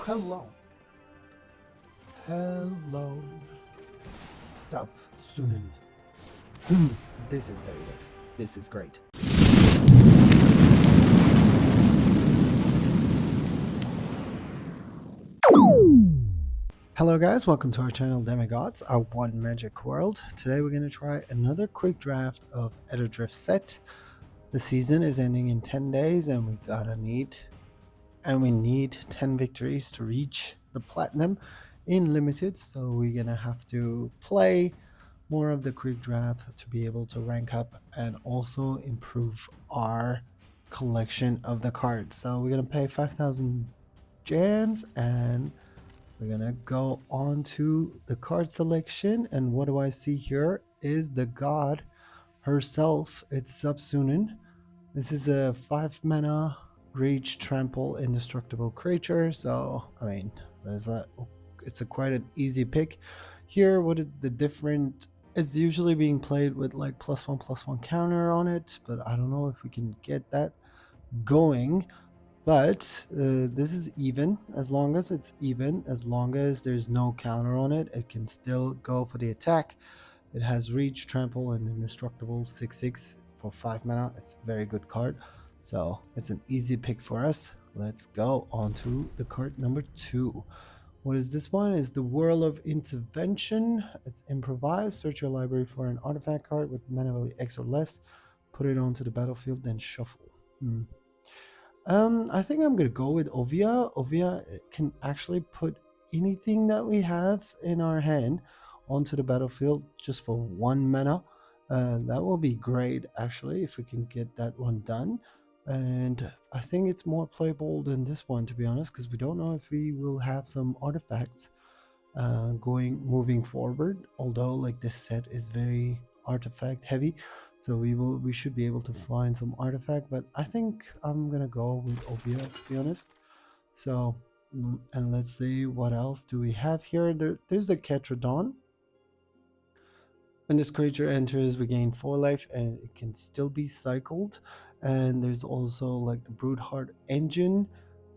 Hello. Hello. Sab-Sunen. This is very good. This is great. Hello guys, welcome to our channel Demigods, our one magic world. Today we're going to try another quick draft of aetherdrift set. The season is ending in 10 days and we need 10 victories to reach the platinum in limited, so we're going to have to play more of the quick draft to be able to rank up and also improve our collection of the cards. So we're going to pay 5,000 gems and we're gonna go on to the card selection, and what do I see here is the god herself. It's Sab-Sunen. This is a 5 mana rage trample indestructible creature, so I mean it's quite an easy pick. Here what is the different, it's usually being played with like +1/+1 counter on it, but I don't know if we can get that going. But this is even. As long as it's even, as long as there's no counter on it, it can still go for the attack. It has reach, trample, and indestructible 6/6 for 5 mana. It's a very good card, so it's an easy pick for us. Let's go on to the card number 2. What is this one? Is the Whirl of Intervention. It's improvise. Search your library for an artifact card with mana value X or less. Put it onto the battlefield, then shuffle. I think I'm gonna go with Ovia. Ovia can actually put anything that we have in our hand onto the battlefield just for 1 mana. That will be great actually if we can get that one done. And I think it's more playable than this one, to be honest, because we don't know if we will have some artifacts moving forward. Although like this set is very artifact heavy, so we should be able to find some artifact, but I think I'm gonna go with Ovia, to be honest. So and let's see what else do we have here. There's the Ketradon. When this creature enters, we gain 4 life and it can still be cycled. And there's also like the Broodheart engine,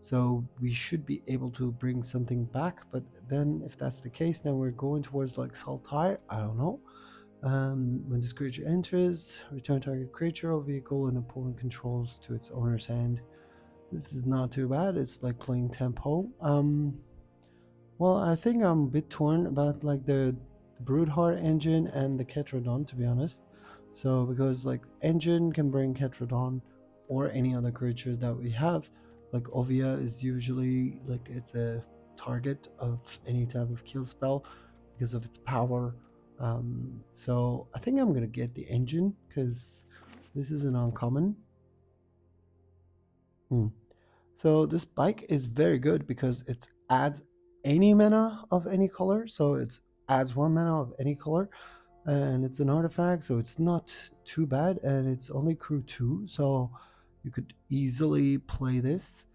so we should be able to bring something back. But then if that's the case, then we're going towards like Saltai. I don't know. When this creature enters, return target creature or vehicle an opponent controls to its owner's hand. This is not too bad. It's like playing tempo. Well, I think I'm a bit torn about like the Broodheart engine and the Ketradon, to be honest. So because like engine can bring Ketradon or any other creature that we have. Like Ovia is usually like it's a target of any type of kill spell because of its power. So I think I'm gonna get the engine because this is an uncommon. So this bike is very good because it adds any mana of any color. So it adds 1 mana of any color, and it's an artifact, so it's not too bad, and it's only crew 2, so you could easily play this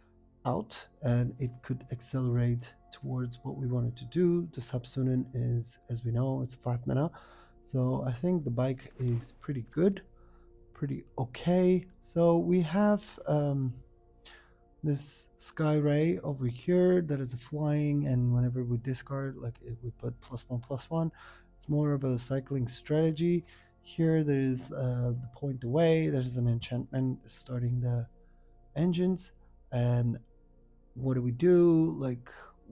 out and it could accelerate towards what we wanted to do. The Sab-Sunen is, as we know, it's 5 mana, so I think the bike is pretty good, pretty okay. So we have this Sky Ray over here that is a flying, and whenever we discard, like if we put +1/+1, it's more of a cycling strategy. Here there is the point away, there's an enchantment starting the engines. And what do? Like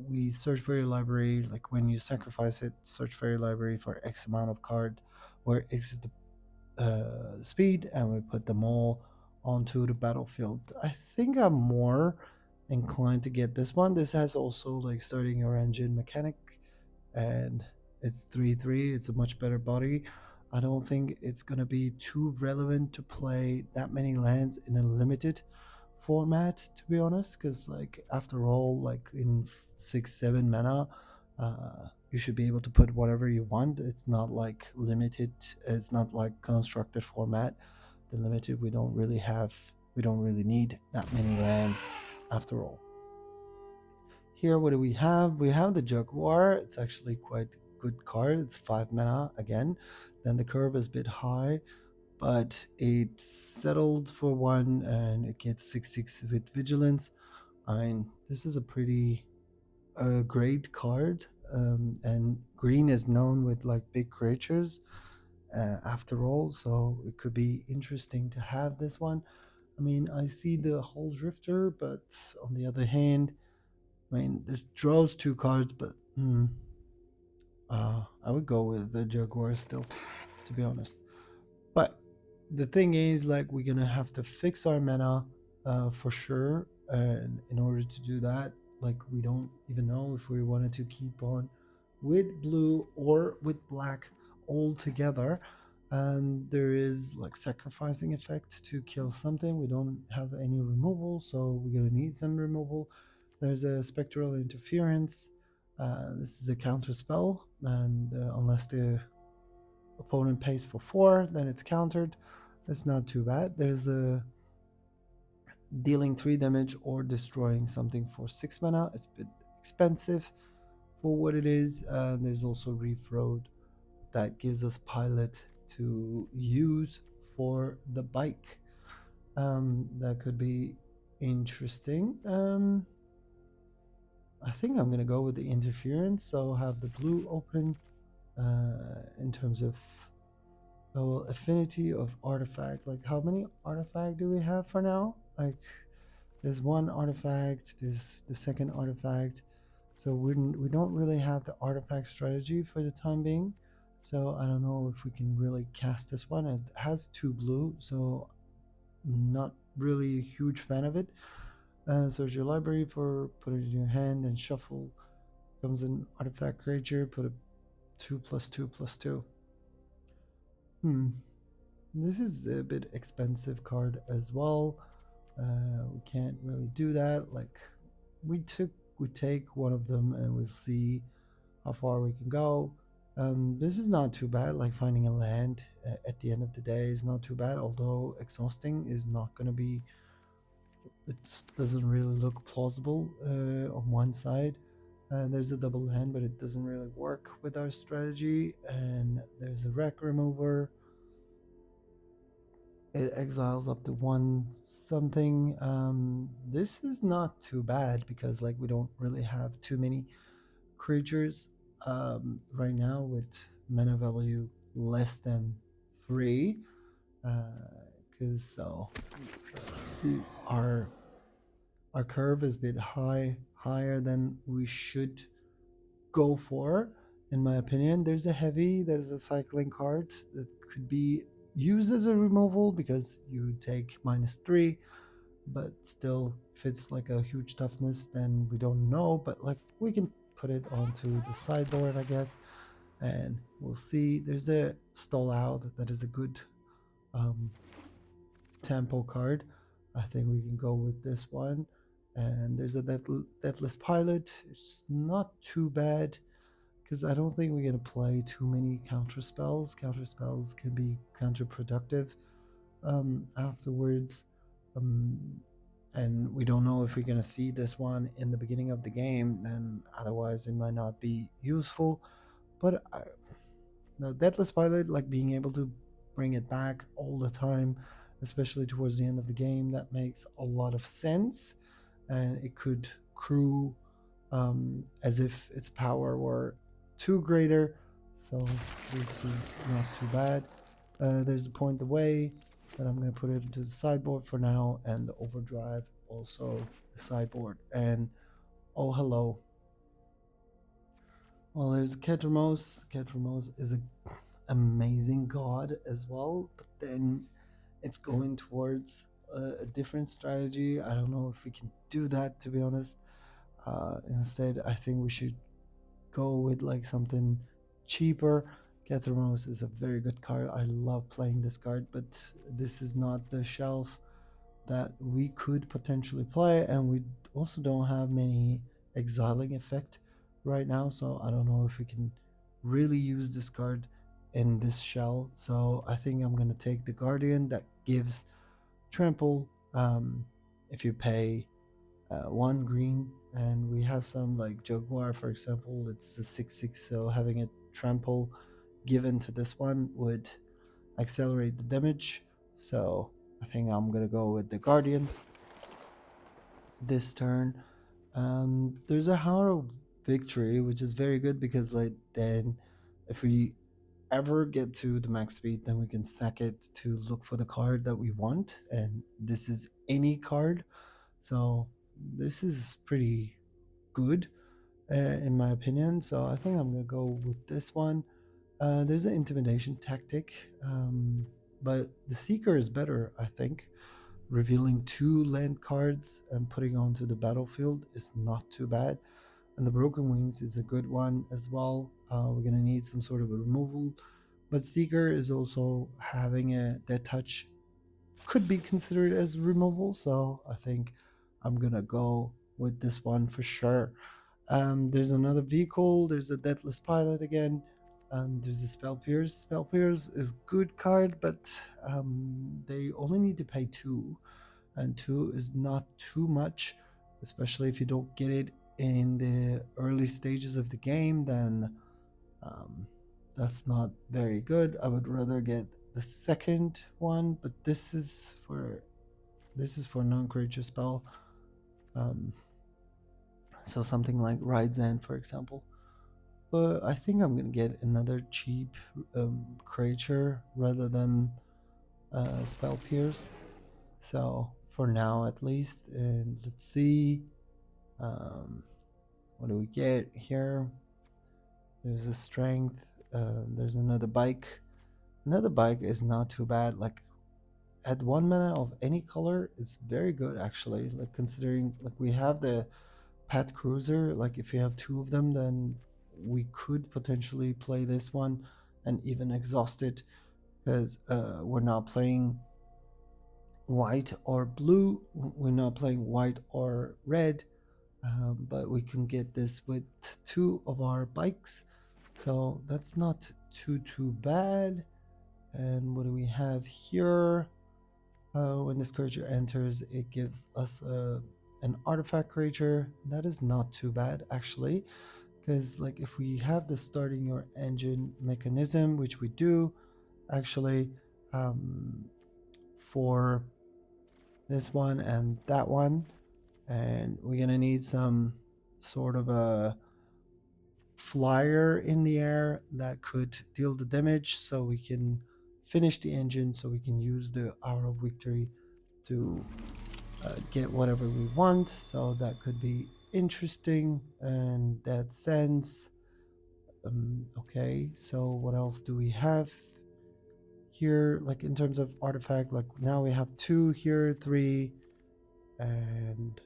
we search for your library, like when you sacrifice it, search for your library for X amount of card, where X is the speed, and we put them all onto the battlefield. I think I'm more inclined to get this one. This has also like starting your engine mechanic, and it's 3/3. It's a much better body. I don't think it's gonna be too relevant to play that many lands in a limited format, to be honest, because like after all, like in 6-7 mana, you should be able to put whatever you want. It's not like limited, it's not like constructed format. The limited, we don't really need that many lands after all. Here what do we have? We have the Jaguar. It's actually quite a good card. It's 5 mana again. Then the curve is a bit high, but it's settled for 1 and it gets 6/6 with vigilance. I mean, this is a pretty a great card, and green is known with like big creatures after all, so it could be interesting to have this one. I mean, I see the whole drifter, but on the other hand, I mean, this draws two cards, but I would go with the Jaguar still, to be honest. But the thing is, like, we're gonna have to fix our mana for sure, and in order to do that, like, we don't even know if we wanted to keep on with blue or with black all together. And there is like sacrificing effect to kill something. We don't have any removal, so we're gonna need some removal. There's a spectral interference. This is a counter spell, and unless the opponent pays for 4, then it's countered. It's not too bad. There's a dealing 3 damage or destroying something for 6 mana. It's a bit expensive for what it is. There's also Reef Road that gives us pilot to use for the bike. That could be interesting. I think I'm gonna go with the interference, so have the blue open in terms of affinity of artifact. Like, how many artifact do we have for now? Like, there's one artifact, there's the second artifact, so we don't really have the artifact strategy for the time being. So I don't know if we can really cast this one. It has 2 blue, so not really a huge fan of it. Search your library for, put it in your hand, and shuffle. Comes an artifact creature, put a 2/2/2. This is a bit expensive card as well. We can't really do that. Like, we take one of them and we'll see how far we can go. This is not too bad. Like, finding a land at the end of the day is not too bad, although exhausting is not going to be, it doesn't really look plausible on one side. There's a double land, but it doesn't really work with our strategy. And there's a wreck remover. It exiles up to 1 something. This is not too bad because, like, we don't really have too many creatures right now with mana value less than 3. Because our curve is a bit higher than we should go for, in my opinion. There's a cycling card that could be used as a removal because you take -3, but still, if it's like a huge toughness, then we don't know. But like, we can put it onto the sideboard, I guess, and we'll see. There's a stall out that is a good tempo card. I think we can go with this one. And there's a Deathless Pilot. It's not too bad because I don't think we're going to play too many counter spells. Counter spells can be counterproductive afterwards. And we don't know if we're going to see this one in the beginning of the game, then otherwise it might not be useful. But the Deathless Pilot, like, being able to bring it back all the time, especially towards the end of the game, that makes a lot of sense. And it could crew as if its power were 2 greater, so this is not too bad. There's the Point Away, but I'm going to put it into the sideboard for now, and the Overdrive also the sideboard. And oh, hello. Well, there's Ketramos. Ketramos is an amazing god as well, but then it's going towards a different strategy. I don't know if we can do that, to be honest. Instead, I think we should go with like something cheaper. Ketramos is a very good card. I love playing this card, but this is not the shelf that we could potentially play, and we also don't have many exiling effect right now, so I don't know if we can really use this card in this shell. So I think I'm gonna take the Guardian that gives trample if you pay 1 green, and we have some like Jaguar, for example. It's a 6/6, so having a trample given to this one would accelerate the damage. So I think I'm gonna go with the Guardian this turn. There's a victory, which is very good because like then if we ever get to the max speed, then we can sack it to look for the card that we want, and this is any card. So this is pretty good in my opinion. So I think I'm gonna go with this one. There's an intimidation tactic, but the seeker is better, I think. Revealing 2 land cards and putting onto the battlefield is not too bad. And the broken wings is a good one as well. We're gonna need some sort of a removal, but seeker is also having a dead touch, could be considered as removal. So I think I'm gonna go with this one for sure. There's another vehicle. There's a deathless pilot again. There's a spell pierce. Spell pierce is good card, but they only need to pay 2, and 2 is not too much, especially if you don't get it in the early stages of the game. Then um, that's not very good. I would rather get the second one, but this is for non-creature spell. Um, so something like Ride's End, for example. But I think I'm gonna get another cheap creature rather than spell pierce. So for now, at least, and let's see, um, what do we get here? There's a strength. There's another bike. Another bike is not too bad. Like at 1 mana of any color, it's very good actually. Like considering like we have the pet cruiser. Like if you have 2 of them, then we could potentially play this one and even exhaust it because we're not playing white or blue. We're not playing white or red, but we can get this with 2 of our bikes. So that's not too bad. And what do we have here? When this creature enters, it gives us an artifact creature. That is not too bad actually, because like if we have the starting your engine mechanism, which we do actually, for this one and that one, and we're gonna need some sort of a flyer in the air that could deal the damage, so we can finish the engine, so we can use the hour of victory to get whatever we want. So that could be interesting in that sense. Okay, so what else do we have here? Like in terms of artifact, like now we have 2 here, 3, and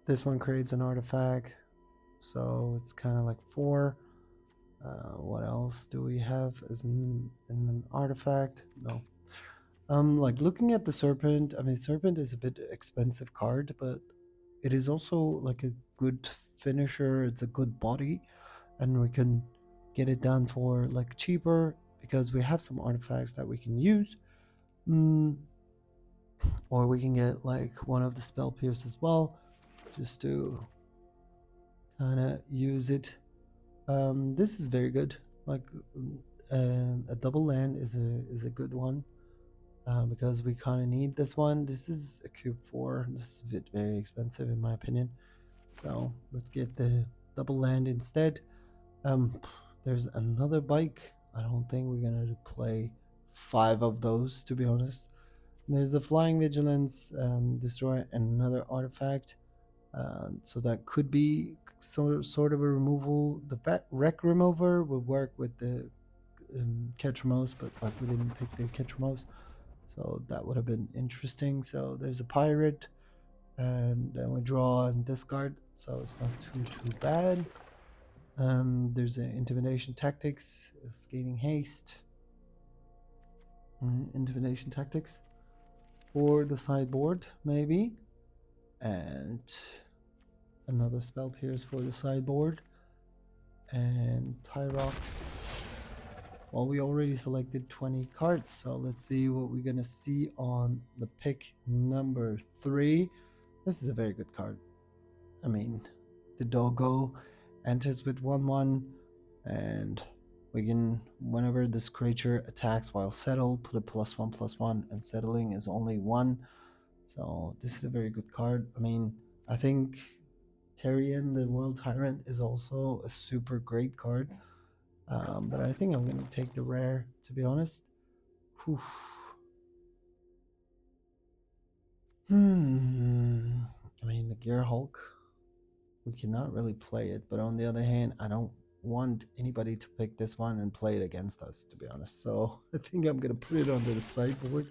this one creates an artifact, so it's kind of like 4. What else do we have as an artifact? No. Like looking at the serpent, I mean, serpent is a bit expensive card, but it is also like a good finisher. It's a good body, and we can get it done for like cheaper because we have some artifacts that we can use. Or we can get like one of the spell pierce as well, just to kind of use it. This is very good. Like a double land is a good one. Because we kind of need this one. This is a cube 4. This is a bit very expensive in my opinion. So let's get the double land instead. There's another bike. I don't think we're gonna play 5 of those, to be honest. There's a flying vigilance, destroy another artifact. So that could be sort of a removal. The wreck remover will work with the Ketramos, but like we didn't pick the Ketramos, so that would have been interesting. So there's a pirate, and then we draw and discard, so it's not too bad. There's an intimidation tactics, scathing haste, intimidation tactics for the sideboard maybe, and another spell pierce for the sideboard, and Tyrox. Well, we already selected 20 cards, so let's see what we're gonna see on the pick number 3. This is a very good card. I mean, the doggo enters with 1/1, and we can, whenever this creature attacks while settled, put a +1/+1, and settling is only 1. So this is a very good card. I mean, I think Tyrion, the World Tyrant, is also a super great card. But I think I'm going to take the rare, to be honest. Whew. I mean, the Gear Hulk, we cannot really play it. But on the other hand, I don't want anybody to pick this one and play it against us, to be honest. So I think I'm going to put it onto the sideboard.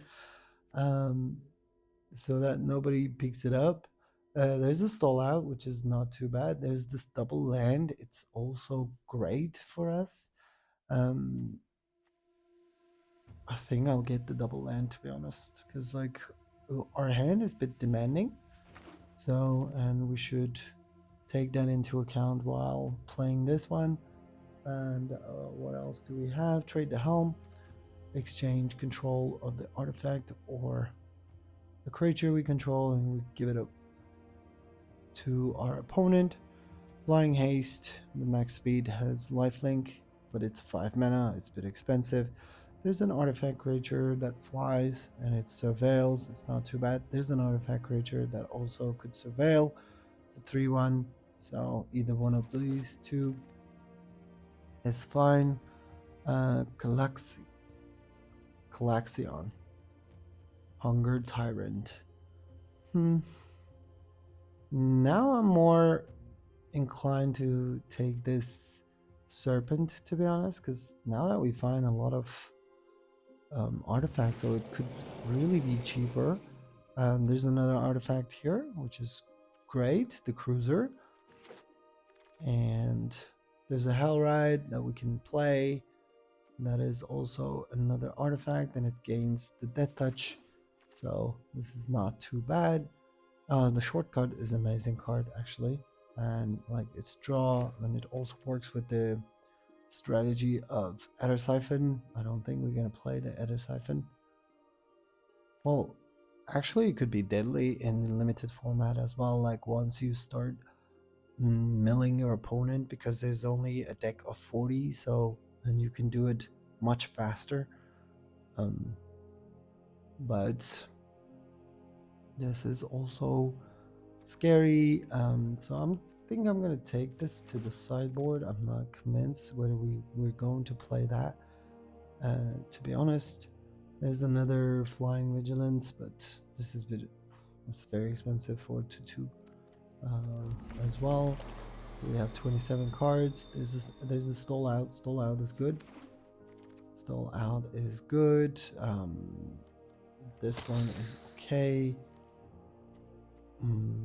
So that nobody picks it up. There's a stall out, which is not too bad. There's this double land. It's also great for us. Um, I think I'll get the double land, to be honest, because like our hand is a bit demanding. So, and we should take that into account while playing this one. And what else do we have? Trade the helm, exchange control of the artifact or the creature we control, and we give it up to our opponent. Flying Haste, the max speed has lifelink, but it's 5 mana, it's a bit expensive. There's an artifact creature that flies and it surveils, it's not too bad. There's an artifact creature that also could surveil, it's a 3-1, so either one of these two is fine. Calaxion, Hunger Tyrant. Now I'm more inclined to take this serpent, to be honest, because now that we find a lot of artifacts, so it could really be cheaper. And there's another artifact here, which is great, the cruiser. And there's a hell ride that we can play. That is also another artifact, and it gains the death touch, so this is not too bad. The shortcut is an amazing card, actually, and like its draw, and it also works with the strategy of Ether Siphon. I don't think we're gonna play the Ether Siphon. Well, actually, it could be deadly in limited format as well. Like once you start milling your opponent, because there's only a deck of 40, so and you can do it much faster. But this is also scary. So think I'm gonna take this to the sideboard. I'm not convinced whether we're going to play that. To be honest, there's another Flying Vigilance, but this is it's very expensive for 2/2 as well. We have 27 cards. There's a stall out. Stall out is good. Stall out is good. This one is okay.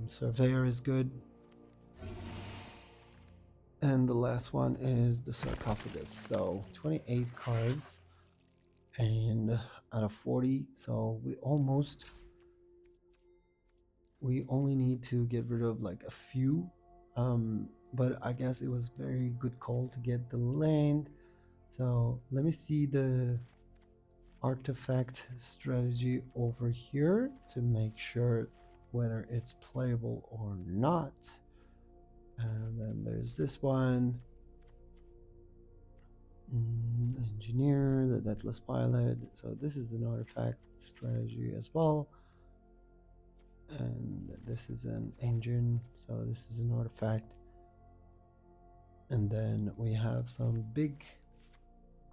Surveyor is good. And the last one is the Sarcophagus. So 28 cards and out of 40. So we only need to get rid of like a few. But I guess it was very good call to get the land. So let me see the artifact strategy over here to make sure whether it's playable or not. And then there's this one, engineer, the deathless pilot. So this is an artifact strategy as well, and this is an engine, so this is an artifact. And then we have some big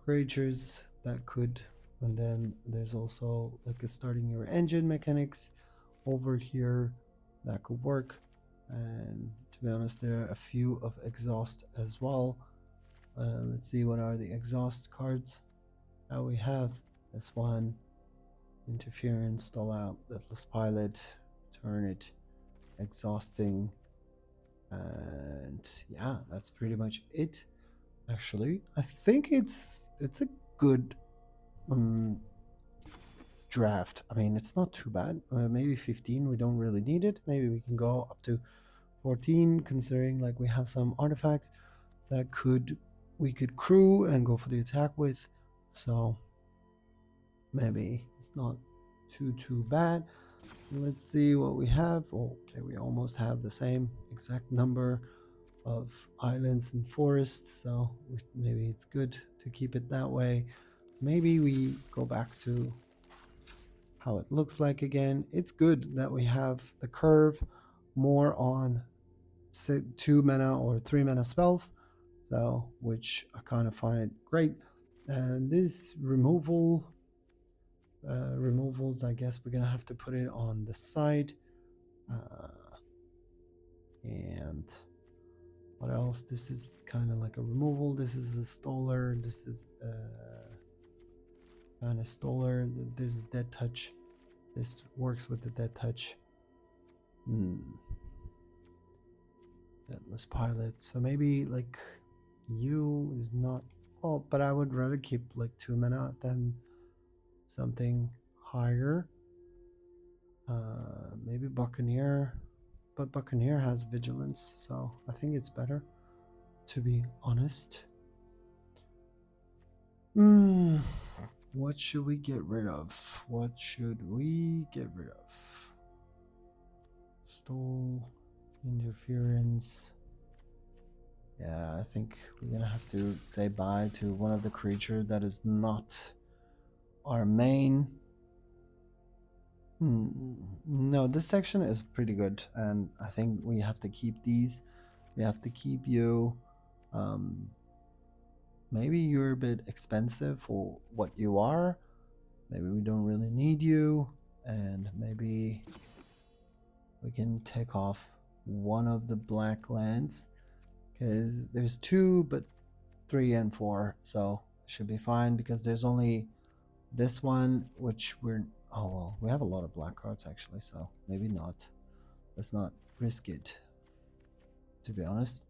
creatures that could, and then there's also like a starting your engine mechanics over here that could work. And to be honest, there are a few of exhaust as well. Let's see, what are the exhaust cards that we have? This one, interference, stall out, deathless pilot, turn it, exhausting, and yeah, that's pretty much it. Actually, I think it's a good draft. I mean, it's not too bad. Maybe 15, we don't really need it. Maybe we can go up to 14, considering like we have some artifacts that we could crew and go for the attack with. So maybe it's not too bad. Let's see what we have. Okay, we almost have the same exact number of islands and forests, so maybe it's good to keep it that way. Maybe we go back to how it looks like again. It's good that we have the curve more on 2 mana or 3 mana spells, so which I kind of find great. And this removals, I guess we're gonna have to put it on the side. And what else? This is kind of like a removal. This is a stoller. This is kind of stoller. There's a dead touch. This works with the dead touch. Deadless pilot. So maybe like you is not well, but I would rather keep like 2 mana than something higher. Maybe Buccaneer, but Buccaneer has vigilance, so I think it's better, to be honest. What should we get rid of? What should we get rid of? Stole, interference. Yeah, I think we're gonna have to say bye to one of the creatures that is not our main. No, this section is pretty good, and I think we have to keep these. We have to keep you. Maybe you're a bit expensive for what you are. Maybe we don't really need you, and maybe we can take off one of the black lands, because there's 2, but 3 and 4, so it should be fine, because there's only this one, which we're oh well, we have a lot of black cards actually, so maybe not. Let's not risk it, to be honest,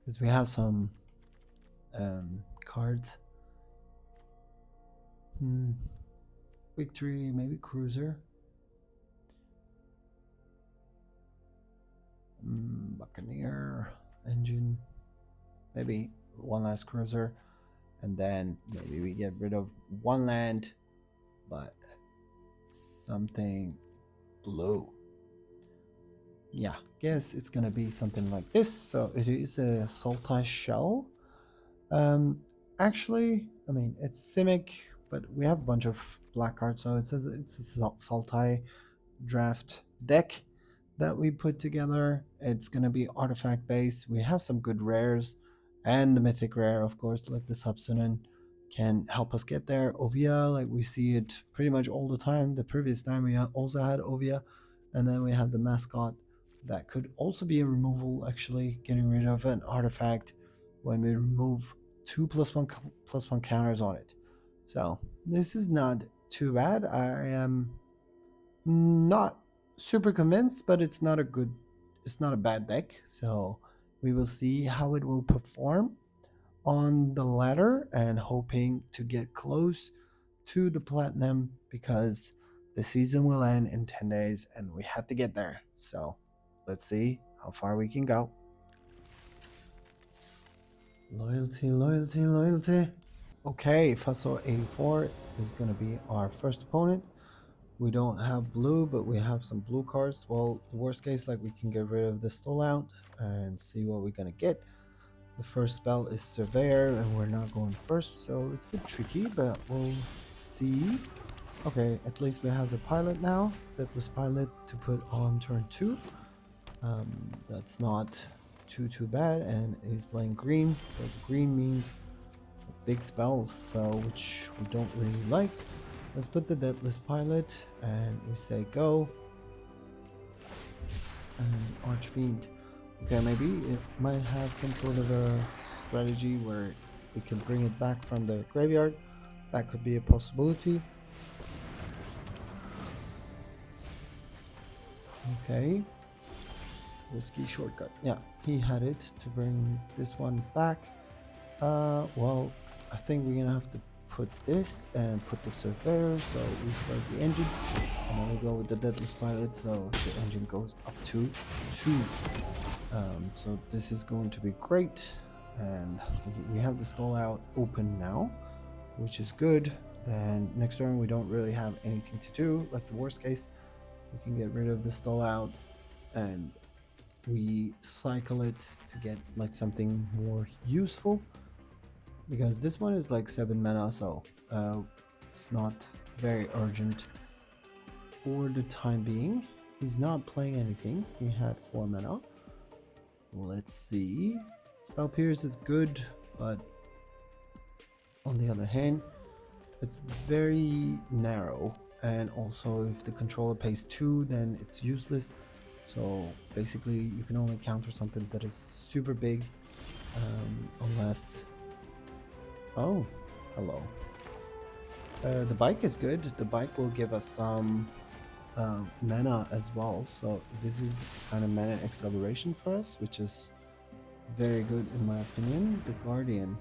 because we have some cards. Victory, maybe cruiser. Buccaneer, engine, maybe one last cruiser, and then maybe we get rid of one land, but something blue. Yeah, guess it's gonna be something like this. So it is a Sultai shell. Actually, I mean it's Simic, but we have a bunch of black cards, so it's a Sultai draft deck that we put together. It's gonna be artifact based. We have some good rares, and the mythic rare, of course, like the Sab-Sunen, can help us get there. Ovia, like we see it pretty much all the time. The previous time we also had Ovia, and then we have the mascot that could also be a removal, actually getting rid of an artifact when we remove 2+1/+1 counters on it. So this is not too bad. I am not super convinced, but it's not a bad deck. So we will see how it will perform on the ladder, and hoping to get close to the platinum, because the season will end in 10 days and we have to get there. So let's see how far we can go. Loyalty, loyalty, loyalty. Okay, Faso 84 is going to be our first opponent. We don't have blue, but we have some blue cards. Well, the worst case, like, we can get rid of the stall out and see what we're gonna get. The first spell is Surveyor, and we're not going first, so it's a bit tricky, but we'll see. Okay, at least we have the pilot now, Deathless Pilot, to put on turn 2. That's not too bad, and he's playing green, but green means big spells, so which we don't really like. Let's put the Deathless Pilot, and we say go. And Archfiend. Okay, maybe it might have some sort of a strategy where it can bring it back from the graveyard. That could be a possibility. Okay. Risky shortcut. Yeah, he had it to bring this one back. Well, I think we're gonna have to put this and put the Surveyor, so we start the engine, and then we go with the Deathless Pilot, so the engine goes up to 2. So this is going to be great, and we have the stall out open now, which is good. Then next turn we don't really have anything to do. Like the worst case, we can get rid of the stall out, and we cycle it to get like something more useful, because this one is like 7 mana, so it's not very urgent for the time being. He's not playing anything. He had 4 mana. Let's see. Spell Pierce is good, but on the other hand, it's very narrow, and also if the controller pays 2, then it's useless. So basically you can only counter something that is super big, unless... Oh, hello. The bike is good. The bike will give us some mana as well, so this is kind of mana acceleration for us, which is very good in my opinion. The Guardian.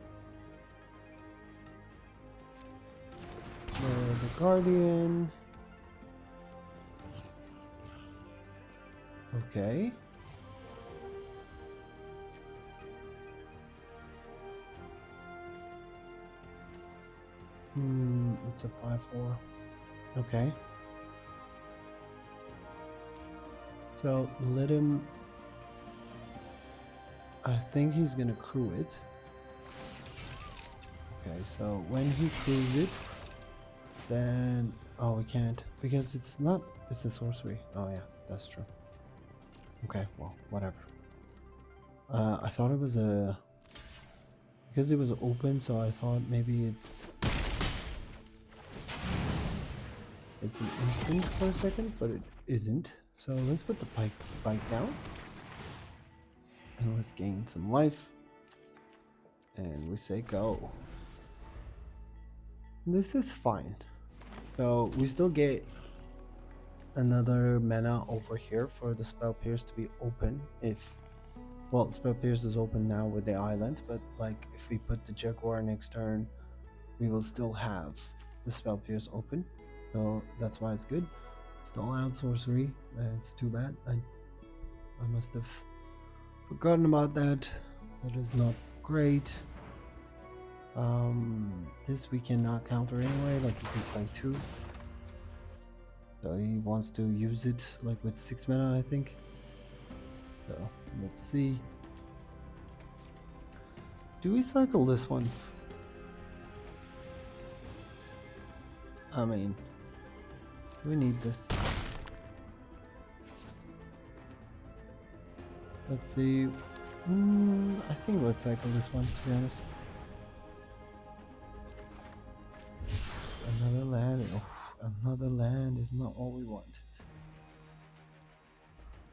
The Guardian. Okay. It's a 5/4. Okay. So let him... I think he's gonna crew it. Okay, so when he crews it, then... Oh, we can't, because it's not... It's a sorcery. Oh yeah, that's true. Okay, well, whatever. I thought it was a... Because it was open, so I thought maybe it's an instant for a second, but it isn't. So let's put the bike down. And let's gain some life. And we say go. This is fine. So we still get another mana over here for the Spell Pierce to be open if... Well, Spell Pierce is open now with the island, but like if we put the Jaguar next turn, we will still have the Spell Pierce open. So that's why it's good. Still out sorcery. It's too bad. I must have forgotten about that. That is not great. This we cannot counter anyway, like you can play 2. So he wants to use it like with 6 mana, I think. So let's see. Do we cycle this one? I mean, we need this. Let's see. I think let's cycle this one, to be honest. Another land. Oh, another land is not all we wanted.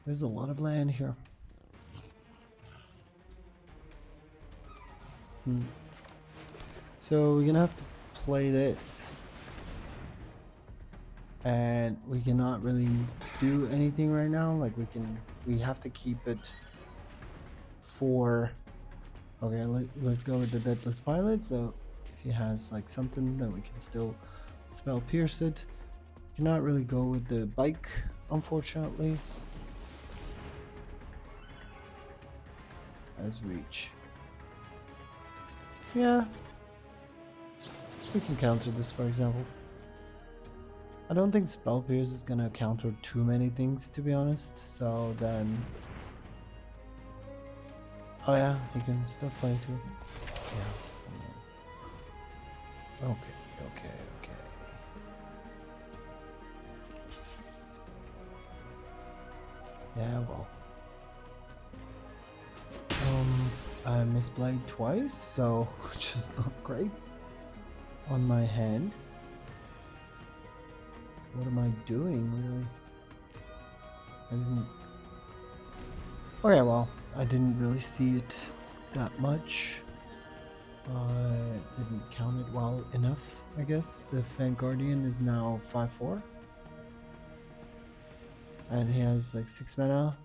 There's a lot of land here. So we're gonna have to play this. And we cannot really do anything right now. Like we have to keep it for... Okay, let's go with the Deathless Pilot. So if he has like something, then we can still Spell Pierce it. Cannot really go with the bike, unfortunately. As reach. Yeah. We can counter this, for example. I don't think Spell Pierce is gonna counter too many things, to be honest. So then... Oh yeah, he can still play too. Yeah. Okay. Yeah, well. I misplayed twice, so which is not great. On my hand. What am I doing, really? I didn't... Okay, well, I didn't really see it that much. I didn't count it well enough, I guess. The Fan Guardian is now 5/4. And he has like 6 mana.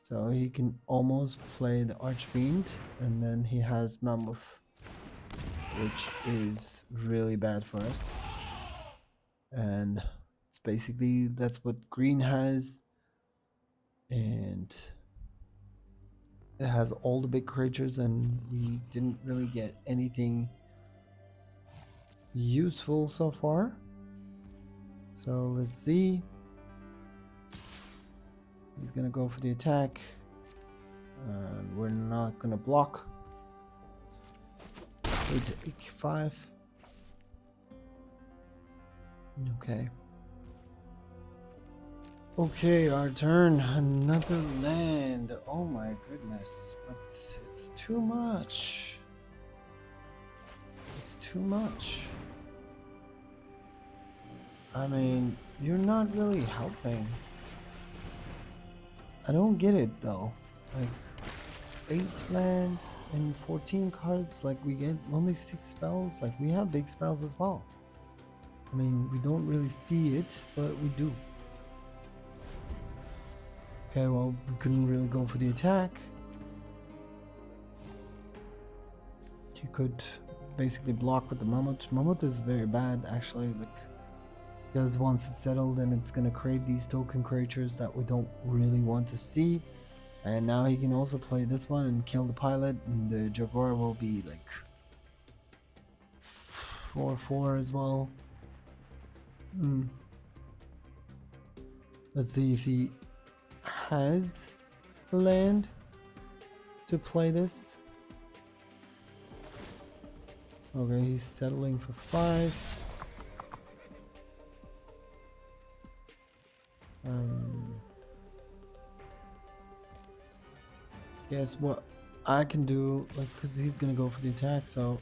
So he can almost play the Archfiend, and then he has Mammoth, which is really bad for us. And it's basically, that's what green has, and it has all the big creatures, and we didn't really get anything useful so far. So let's see. He's gonna go for the attack, and we're not gonna block. We take 5. Okay. Okay, our turn. Another land. Oh my goodness. But it's too much. It's too much. I mean, you're not really helping. I don't get it though. Like, 8 lands and 14 cards, like we get only 6 spells. Like, we have big spells as well. I mean, we don't really see it, but we do. Okay, well, we couldn't really go for the attack. You could basically block with the mammoth. Mammoth is very bad, actually. Like, because once it's settled, then it's gonna create these token creatures that we don't really want to see. And now he can also play this one and kill the pilot, and the Jaguar will be like 4/4 as well. Let's see if he has land to play this. Okay, he's settling for 5. Guess what I can do, like, because he's gonna go for the attack, so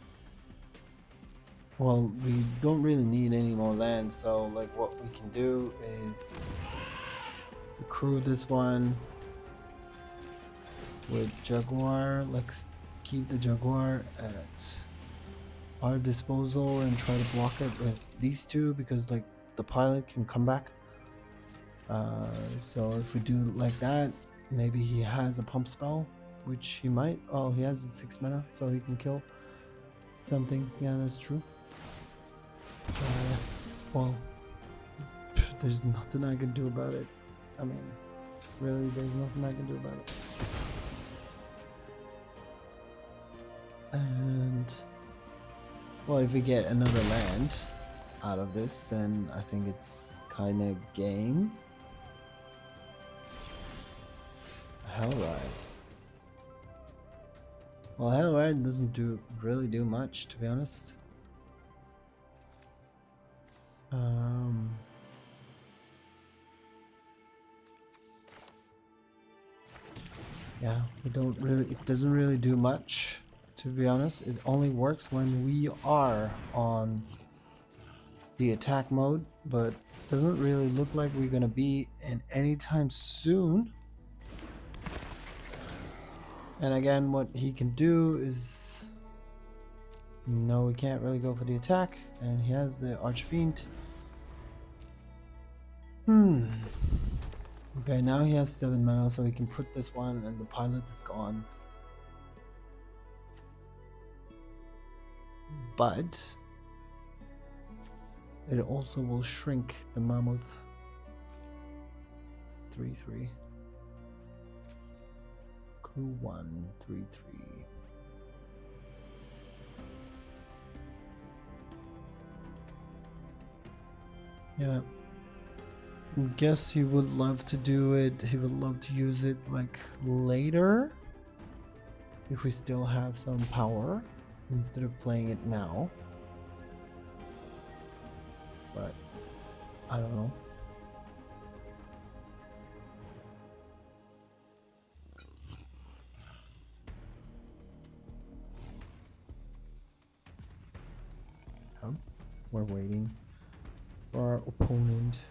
well, we don't really need any more land, so like what we can do is accrue this one with Jaguar. Let's keep the Jaguar at our disposal and try to block it with these two, because like the pilot can come back. So if we do like that, maybe he has a pump spell, which he might. Oh, he has a 6 mana, so he can kill something. Yeah, that's true. Well, there's nothing I can do about it. I mean, really, there's nothing I can do about it. And well, if we get another land out of this, then I think it's kind of game. Hellride. Well, Hellride doesn't really do much, to be honest. Yeah, it doesn't really do much, to be honest. It only works when we are on the attack mode, but doesn't really look like we're gonna be in anytime soon. And again, what he can do is, no, we can't really go for the attack, and he has the Archfiend. Okay, now he has 7 mana, so he can put this one, and the pilot is gone. But it also will shrink the mammoth. 3/3. Crew 1, 3/3. Yeah. I guess he would love to do it. He would love to use it like later, if we still have some power, instead of playing it now. But I don't know. We're waiting for our opponent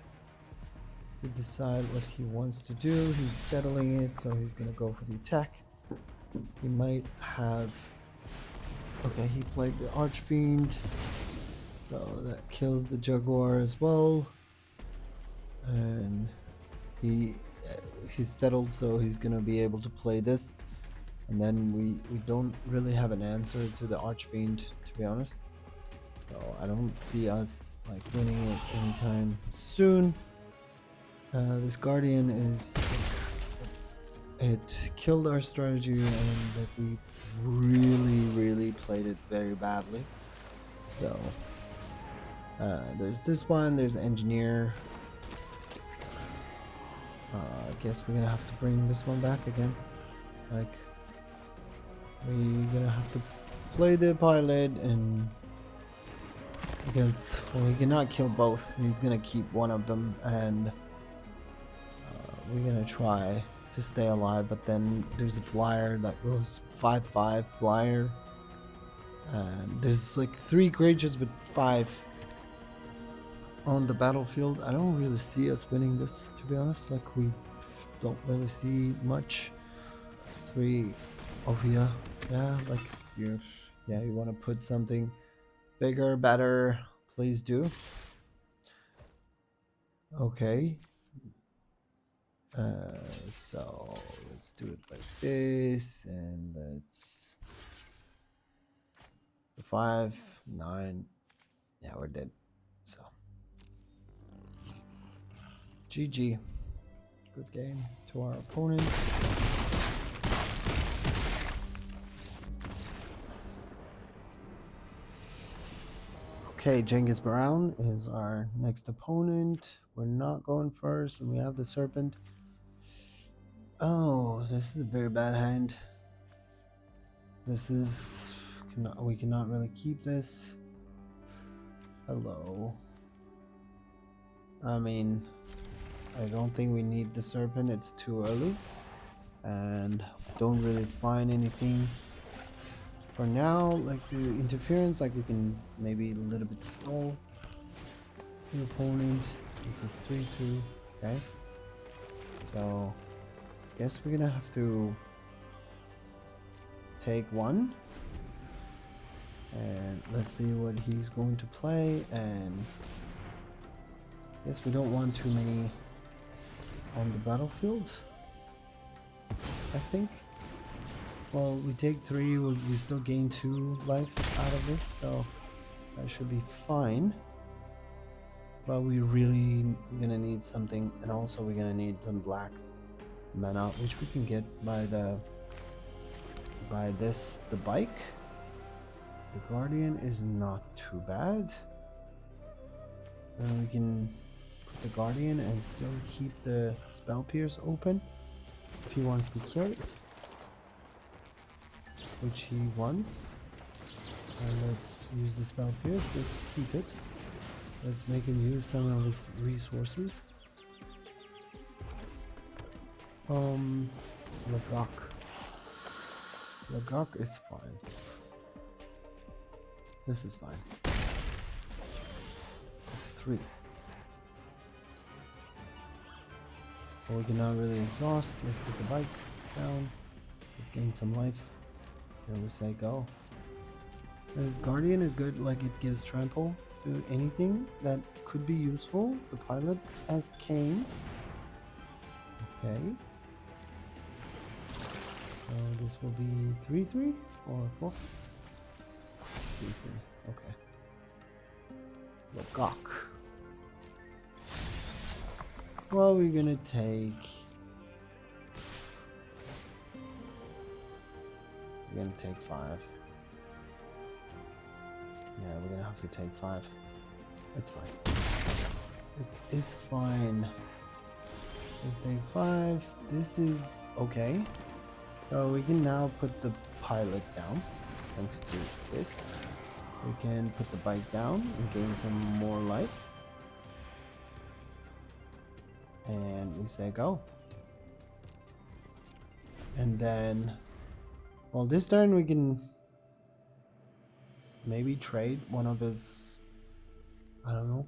to decide what he wants to do. He's settling it, so he's gonna go for the attack. He might have... Okay, he played the Archfiend, so that kills the Jaguar as well. And he's settled, so he's gonna be able to play this. And then we don't really have an answer to the Archfiend, to be honest. So I don't see us like winning it anytime soon. This Guardian is... It killed our strategy, and like we really played it very badly. So there's this one, there's Engineer. I guess we're gonna have to bring this one back again. Like, we're gonna have to play the pilot, and because, well, he cannot kill both, he's gonna keep one of them, and we're gonna try to stay alive, but then there's a flyer that goes 5/5 flyer. And there's like 3 creatures with 5 on the battlefield. I don't really see us winning this, to be honest. Like, we don't really see much. 3 Ovia. Yeah, like you want to put something bigger, better, please do. Okay. So let's do it like this, and let's 5, 9. Yeah, we're dead. So GG. Good game to our opponent. Okay, Genghis Brown is our next opponent. We're not going first, and we have the Serpent. Oh, this is a very bad hand. This is... we cannot really keep this. Hello. I mean, I don't think we need the Serpent. It's too early. And don't really find anything for now. Like the interference, like we can maybe a little bit stall the opponent. This is 3/2. Okay. So guess we're gonna have to take 1. And let's see what he's going to play. And guess we don't want too many on the battlefield, I think. Well, we take 3, we still gain 2 life out of this, so that should be fine. But we really gonna need something, and also we're gonna need some black mana, which we can get by the bike. The Guardian is not too bad. And we can put the Guardian and still keep the Spell Pierce open if he wants to kill it, which he wants. And let's use the Spell Pierce. Let's keep it. Let's make him use some of his resources. Lagok. Lagok is fine. This is fine. 3. Well, we cannot really exhaust. Let's put the bike down. Let's gain some life. Here we say go. This Guardian is good, like it gives trample to anything that could be useful. The pilot has Cane. Okay. So this will be 3/3 or 4? 3/3. Okay. Lagok. Well, we're gonna take... we're gonna take 5. Yeah, we're gonna have to take 5. It's fine. It is fine. Let's take 5. This is okay. So we can now put the pilot down. Thanks to this, we can put the bike down and gain some more life. And we say go. And then, well, this turn we can maybe trade one of his, I don't know,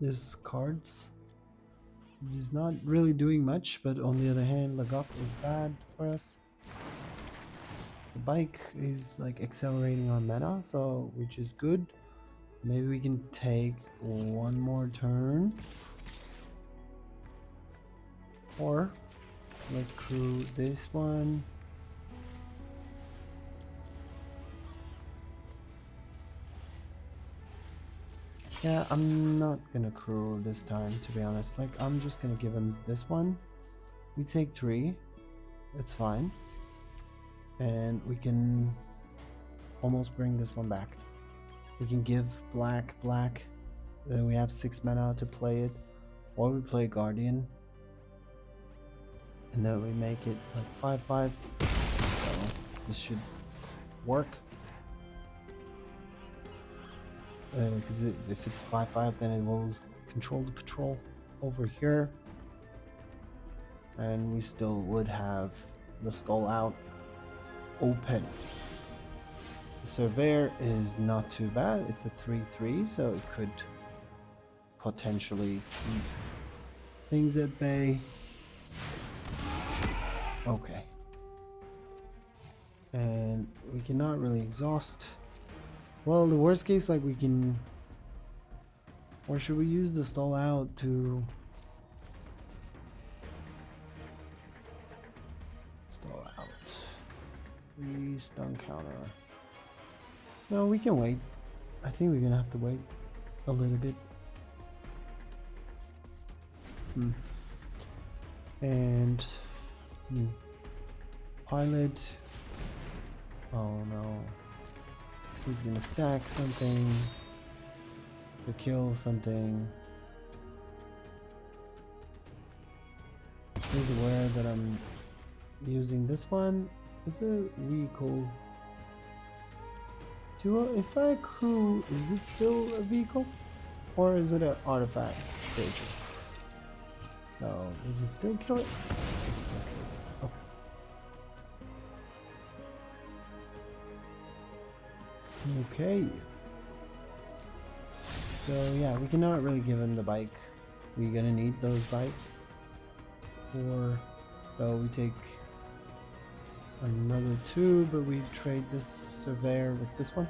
his cards. He's not really doing much, but on the other hand, Lagok is bad for us. The bike is like accelerating our mana, so which is good. Maybe we can take one more turn. Or let's crew this one. Yeah, I'm not gonna crew this time, to be honest. Like, I'm just gonna give him this one. We take 3. It's fine. And we can almost bring this one back. We can give black. Then we have 6 mana to play it. Or we play Guardian. And then we make it like 5/5. So this should work. Because if it's 5/5, then it will control the patrol over here. and we still would have the stall out open. The Surveyor is not too bad. It's a 3/3, so it could potentially keep things at bay. Okay. And we cannot really exhaust. Well, the worst case, like we can... Or should we use the stall out to... Stall out. 3 stun counter. No, we can wait. I think we're gonna have to wait a little bit. And... Pilot. Oh no. He's gonna sack something to kill something. He's aware that I'm using this one. It's a vehicle. If I crew, is it still a vehicle? Or is it an artifact creature? So, does it still kill it? It still kills it. Okay. Okay. So yeah, we cannot really give him the bike. We're gonna need those bikes. So we take another 2, but we trade this Surveyor with this one.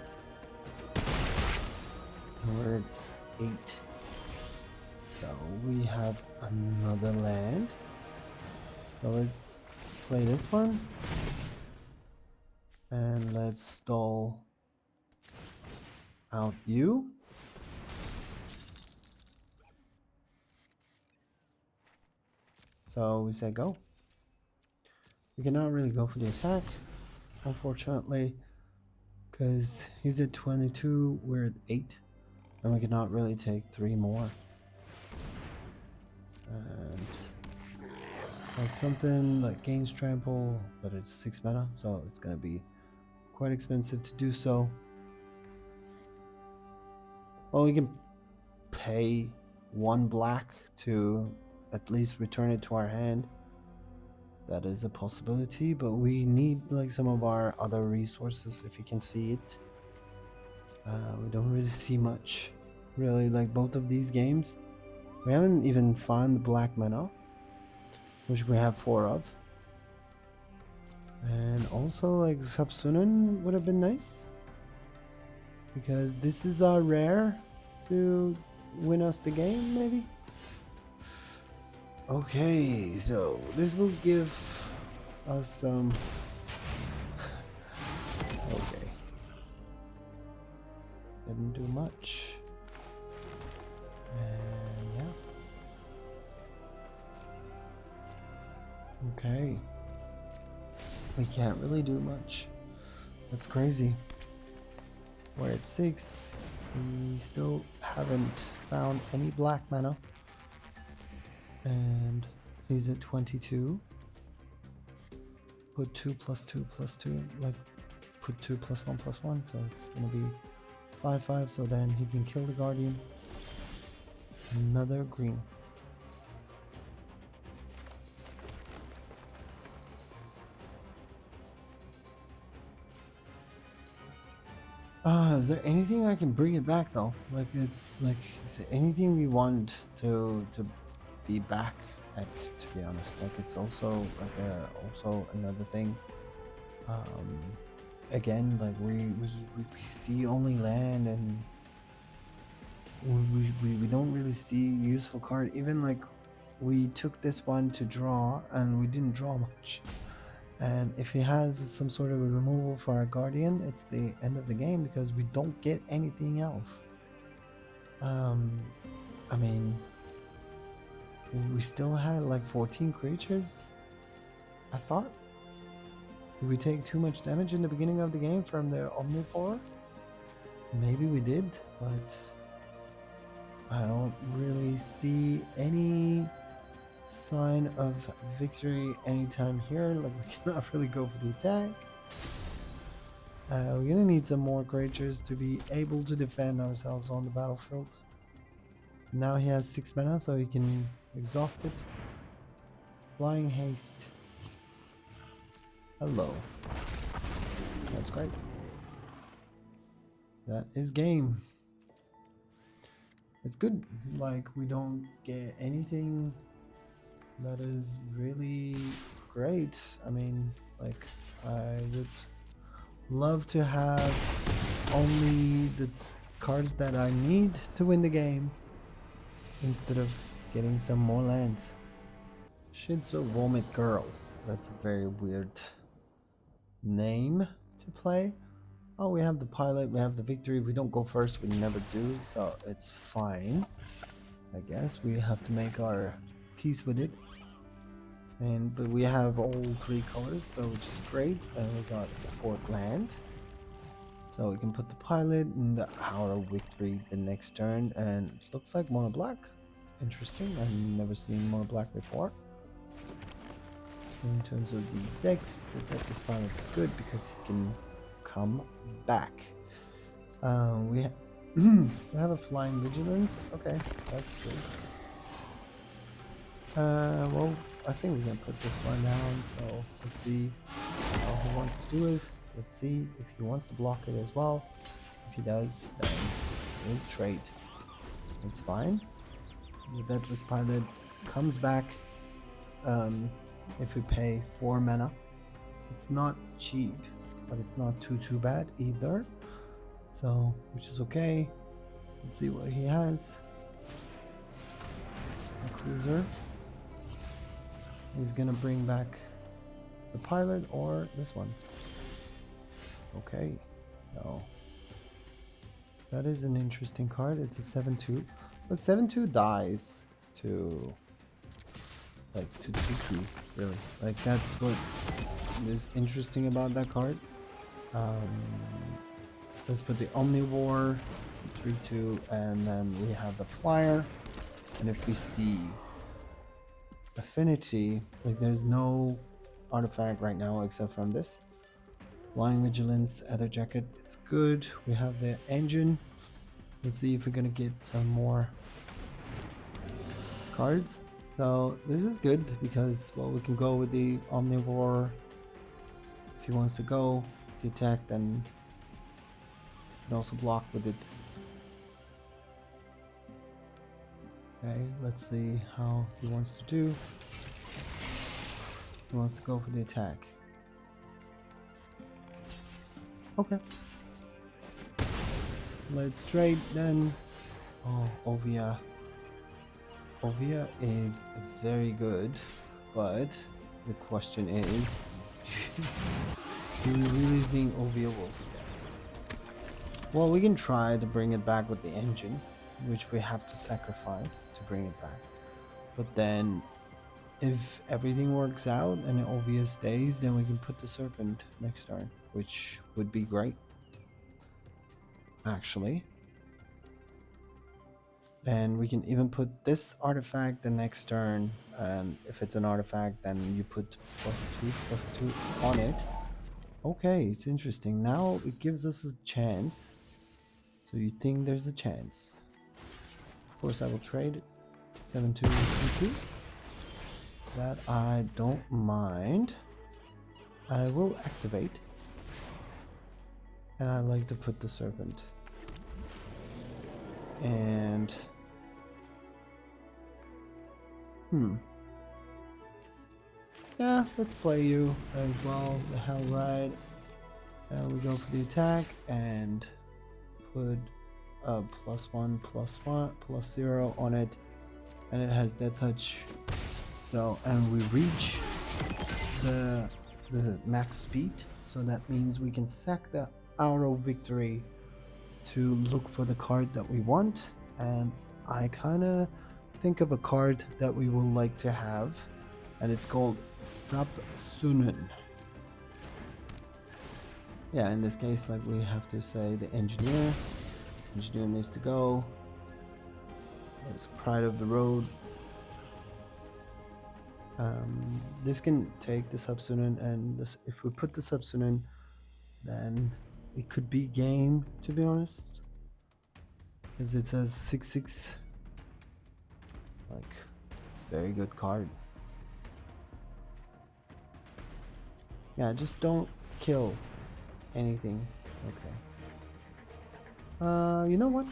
We're at 8. So we have another land. So let's play this one. And let's stall out you. So we say go. We cannot really go for the attack, unfortunately, because he's at 22, we're at 8, and we cannot really take 3 more. And that's something that gains trample, but it's 6 mana, so it's going to be quite expensive to do so. Well, we can pay 1 black to at least return it to our hand. That is a possibility, but we need like some of our other resources. If you can see it, we don't really see much, really. Like both of these games, we haven't even found black mana, which we have 4 of. And also like Sab-Sunen would have been nice, because this is our rare to win us the game, maybe. Okay, so this will give us some... Okay. Didn't do much. And yeah. Okay. We can't really do much. That's crazy. We're at 6. We still haven't found any black mana. And he's at 22. Put 2 + 2 + 2, like put 2 + 1 + 1, so it's gonna be 5/5. So then he can kill the Guardian. Another green. Is there anything I can bring it back though? Like it's like, is there anything we want to be back at, to be honest? Like it's also like also another thing. Again, like we see only land, and we don't really see useful card. Even like we took this one to draw and we didn't draw much. And if he has some sort of a removal for our Guardian, it's the end of the game because we don't get anything else. I mean, we still had like 14 creatures, I thought. Did we take too much damage in the beginning of the game from the Omnivore? Maybe we did, but I don't really see any sign of victory anytime here. Like we cannot really go for the attack. We're gonna need some more creatures to be able to defend ourselves on the battlefield. Now he has 6 mana, so he can exhaust it. Flying haste. Hello. That's great. That is game. It's good. Like, we don't get anything that is really great. I mean, like, I would love to have only the cards that I need to win the game instead of getting some more lands. Shinzo Vomit Girl. That's a very weird name to play. Oh, we have the pilot, we have the victory. We don't go first, we never do, so it's fine. I guess we have to make our peace with it. But we have all 3 colors, so which is great. And we got the 4th land. So we can put the pilot in the Hour of Victory the next turn, and it looks like mono black. It's interesting, I've never seen mono black before. In terms of these decks, the deck is pilot is good because he can come back. We have a flying vigilance. Okay, that's good. Well, I think we can put this one down. So let's see how he wants to do it. Let's see if he wants to block it as well. If he does, then we'll trade. It's fine. The Deathless Pilot comes back. If we pay 4 mana, it's not cheap, but it's not too bad either. So, which is okay. Let's see what he has. A cruiser. He's gonna bring back the pilot or this one. Okay, so that is an interesting card. It's a 7/2, but 7/2 dies to like to 2/2. Really, like that's what is interesting about that card. Let's put the Omnivore 3/2, and then we have the flyer. And if we see affinity, like there's no artifact right now except from this. Flying Vigilance, Ether Jacket, it's good. We have the engine. Let's see if we're gonna get some more cards. So this is good because, well, we can go with the Omnivore. If he wants to go to attack, then we can also block with it. Okay, let's see how he wants to do. He wants to go for the attack. Okay. Let's trade then. Oh, Ovia. Ovia is very good, but the question is, do we really think Ovia will stay? Well, we can try to bring it back with the engine, which we have to sacrifice to bring it back. But then, if everything works out and Ovia stays, then we can put the Serpent next turn, which would be great, actually. And we can even put this artifact the next turn, and if it's an artifact, then you put +2/+2 on it. Okay, it's interesting. Now it gives us a chance. So you think there's a chance. Of course, I will trade 7/2/2. That I don't mind. I will activate. And I like to put the Serpent. And yeah, let's play you as well. The Hell Ride. We go for the attack and put a +1/+1/+0 on it, and it has Death Touch. So, and we reach the max speed, so that means we can sack the Hour of Victory to look for the card that we want. And I kind of think of a card that we would like to have, and it's called Sab-Sunen. Yeah, in this case, like, we have to say the engineer needs to go. It's Pride of the Road. This can take the Sab-Sunen, and this, if we put the Sab-Sunen, then it could be game, to be honest, because it says 6/6. Like, it's a very good card. Yeah, just don't kill anything. Okay. You know what?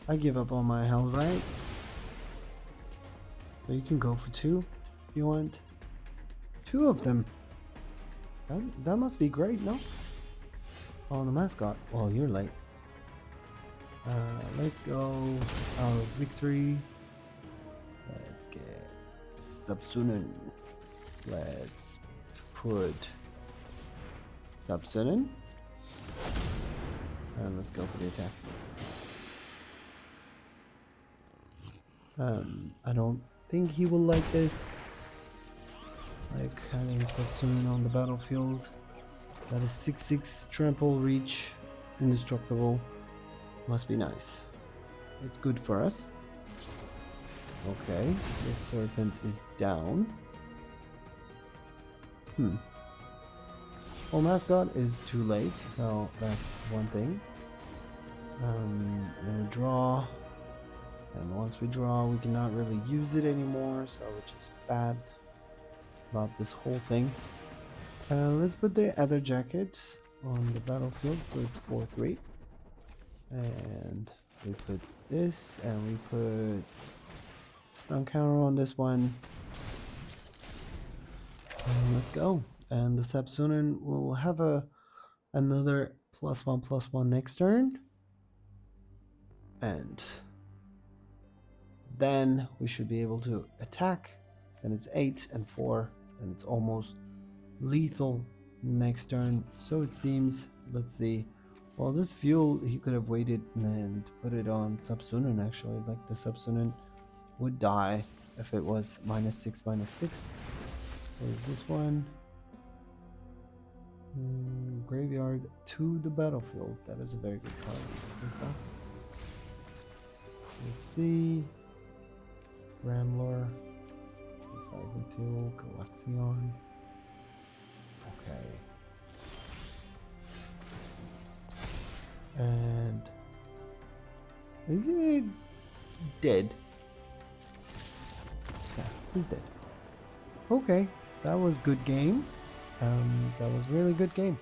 I give up on my health, right? So you can go for 2 if you want. 2 of them. That must be great, no? Oh, the mascot. Well, you're late. Let's go. Our victory. Let's get Sab-Sunen. Let's put Sab-Sunen. And let's go for the attack. I don't think he will like this. Like having Sab-Sunen on the battlefield. That is 6/6 trample reach, indestructible. Must be nice. It's good for us. Okay, this serpent is down. Well, mascot is too late, so that's one thing. We'll draw, and once we draw, we cannot really use it anymore, so which is bad about this whole thing. Let's put the other jacket on the battlefield, so it's 4/3. And we put this, and we put stun counter on this one. And let's go. And the Sab-Sunen will have another +1/+1 next turn. And then we should be able to attack. And it's 8 and 4, and it's almost lethal next turn. So it seems. Let's see. Well, this fuel, he could have waited and put it on Sab-Sunen actually. Like the Sab-Sunen would die if it was -6, -6. What is this one? Graveyard to the battlefield. That is a very good card. Okay. Let's see. Rambler. Recycling fuel. Galaxion. Okay. And is he dead? Yeah, he's dead. Okay, that was good game. That was really good game.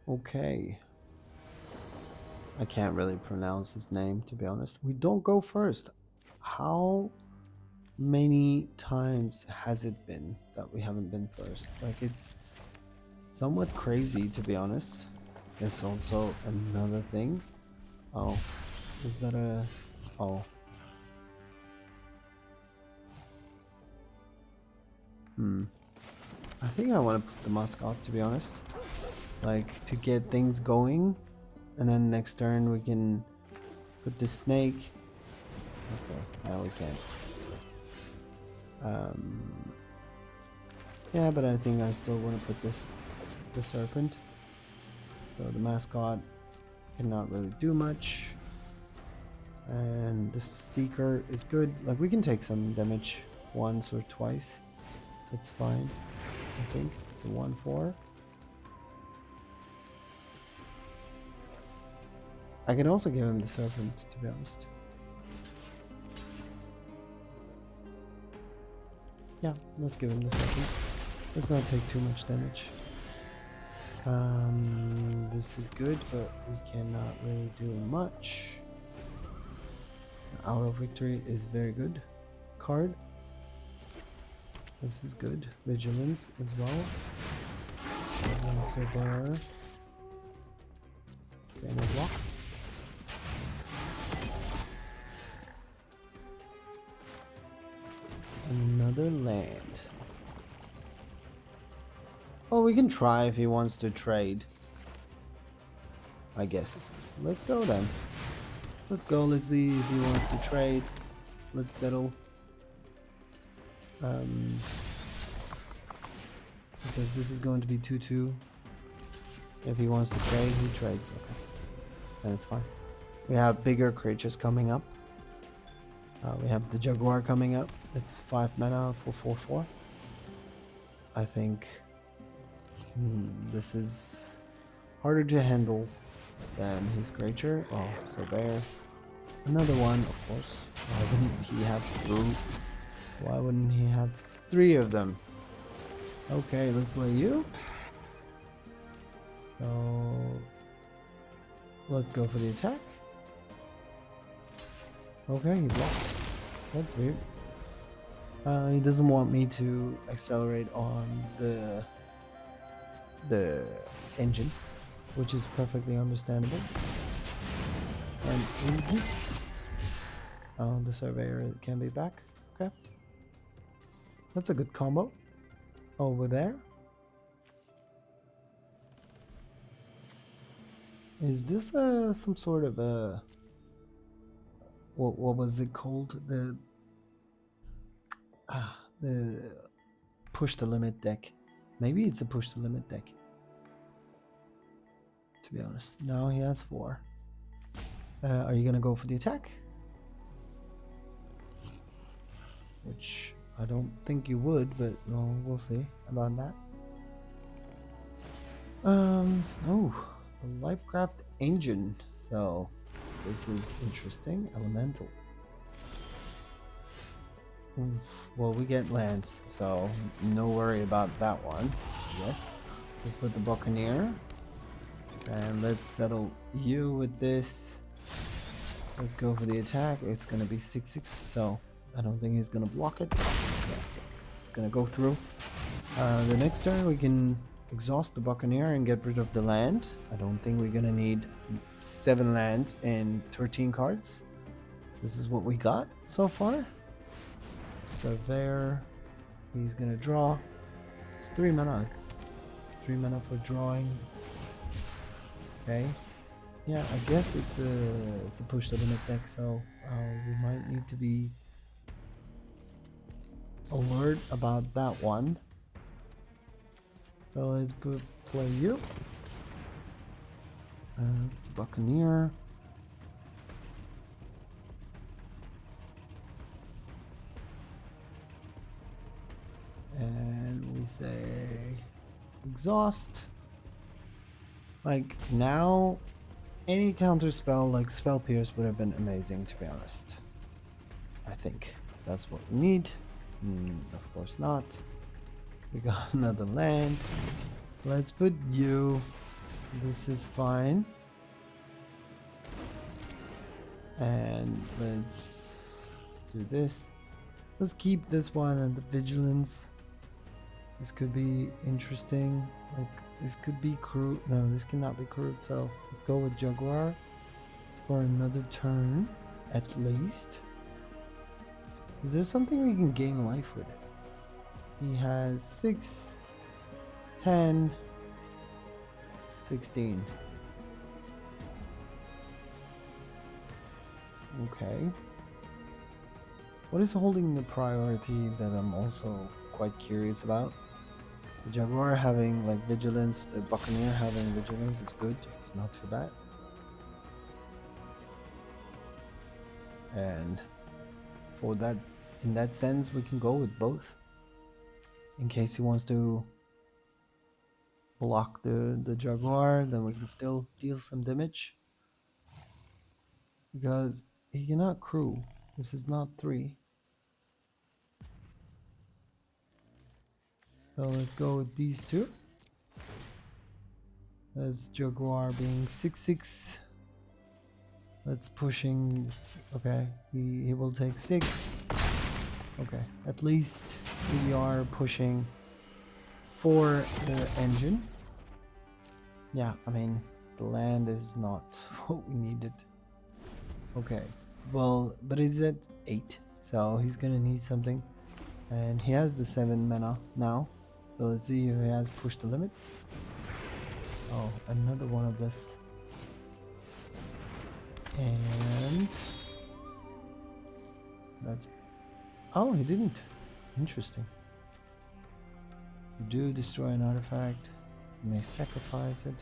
Okay. I can't really pronounce his name, to be honest. We don't go first. How many times has it been that we haven't been first? Like, it's somewhat crazy, to be honest. It's also another thing. Oh, is that a... Oh. I think I want to put the mascot, to be honest. Like, to get things going. And then next turn we can put the snake. Okay, now we can't. Yeah, but I think I still want to put the serpent. So the mascot cannot really do much. And the seeker is good. Like, we can take some damage once or twice. It's fine. I think it's a 1/4. I can also give him the serpent, to be honest. Yeah, let's give him the serpent. Let's not take too much damage. This is good, but we cannot really do much. Our victory is very good card. This is good. Vigilance as well. Lancer Bearer. Banner block. Another land. Oh, we can try if he wants to trade. I guess. Let's go then. Let's go. Let's see if he wants to trade. Let's settle. Because this is going to be 2/2. If he wants to trade, he trades. Okay. Then it's fine. We have bigger creatures coming up. We have the Jaguar coming up. It's 5 mana for 4/4. I think this is harder to handle than his creature. Oh, so bear. Another one, of course. Why wouldn't he have Gruul? Why wouldn't he have 3 of them? Okay, let's play you. So let's go for the attack. Okay, he blocked. That's weird. He doesn't want me to accelerate on the engine, which is perfectly understandable. And is this? Oh, the surveyor can be back. Okay, that's a good combo. Over there. Is this some sort of a what was it called? The push the limit deck. Maybe it's a push the limit deck. To be honest, now he has 4. Are you gonna go for the attack? Which I don't think you would, but well, we'll see about that. Oh, the Lifecraft engine. So this is interesting. Elemental. Well, we get lands, so no worry about that one. Yes. Let's put the Buccaneer. And let's settle you with this. Let's go for the attack. It's gonna be 6/6, so I don't think he's gonna block it. Yeah, it's gonna go through. The next turn we can exhaust the Buccaneer and get rid of the land. I don't think we're gonna need 7 lands and 13 cards. This is what we got so far. So there, he's gonna draw. It's 3 mana. It's 3 mana for drawing. Okay. Yeah, I guess it's a push the limit deck, so we might need to be alert about that one. So let's play you. Buccaneer. And we say exhaust. Like now, any counter spell like Spell Pierce would have been amazing, to be honest. I think that's what we need. Of course not. We got another land. Let's put you. This is fine. And let's do this. Let's keep this one and the vigilance. This could be interesting. Like this could be crude. No, this cannot be crude. So let's go with Jaguar for another turn at least. Is there something we can gain life with it? He has 6, 10, 16. Okay. What is holding the priority that I'm also quite curious about? The Jaguar having like vigilance, the Buccaneer having vigilance is good. It's not too bad. And for that, in that sense, we can go with both. In case he wants to block the Jaguar, then we can still deal some damage. Because he cannot crew. This is not 3. So let's go with these 2. That's Jaguar being 6/6. That's pushing. Okay, he will take 6. Okay, at least we are pushing for the engine. Yeah, I mean, the land is not what we needed. Okay, well, but he's at 8, so he's gonna need something. And he has the 7 mana now. So let's see if he has pushed the limit. Oh, another one of this. And that's... Oh, he didn't. Interesting. You do destroy an artifact. You may sacrifice it.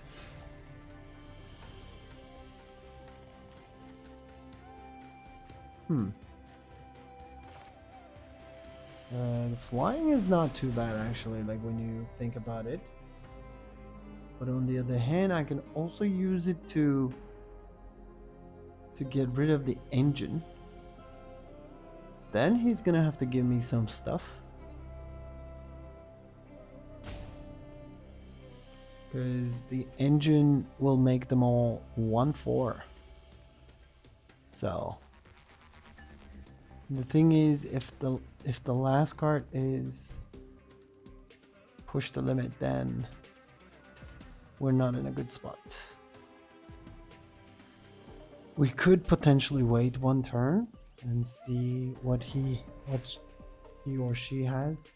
The flying is not too bad actually, like when you think about it. But on the other hand, I can also use it to get rid of the engine. then he's gonna have to give me some stuff. Because the engine will make them all 1/4. So the thing is, if the last card is push the limit, then we're not in a good spot. We could potentially wait one turn and see what he or she has.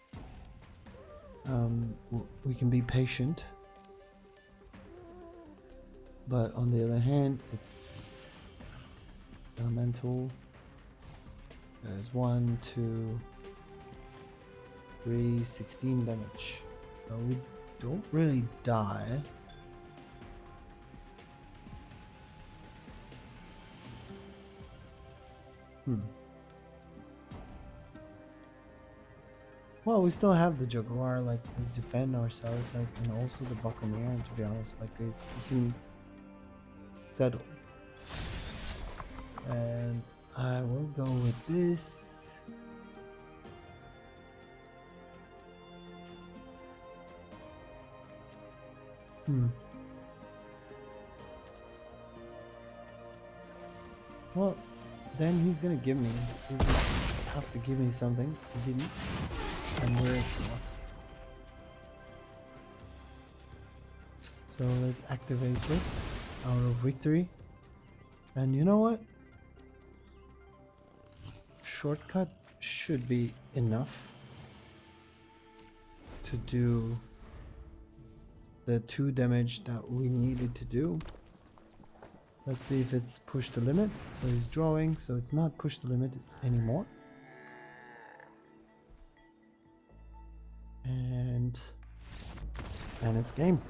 We can be patient. But on the other hand, it's elemental. There's 1, 2, 3, 16 damage. So we don't really die. Well, we still have the Jaguar, like, to defend ourselves, like, and also the Buccaneer, and to be honest, like, we can settle. And I will go with this. Well, then he's gonna give me. He's gonna have to give me something. He didn't. And we're off. So let's activate this. Our victory. And you know what? Shortcut should be enough to do the 2 damage that we needed to do. Let's see if it's push the limit. So he's drawing, so it's not push the limit anymore. And it's game.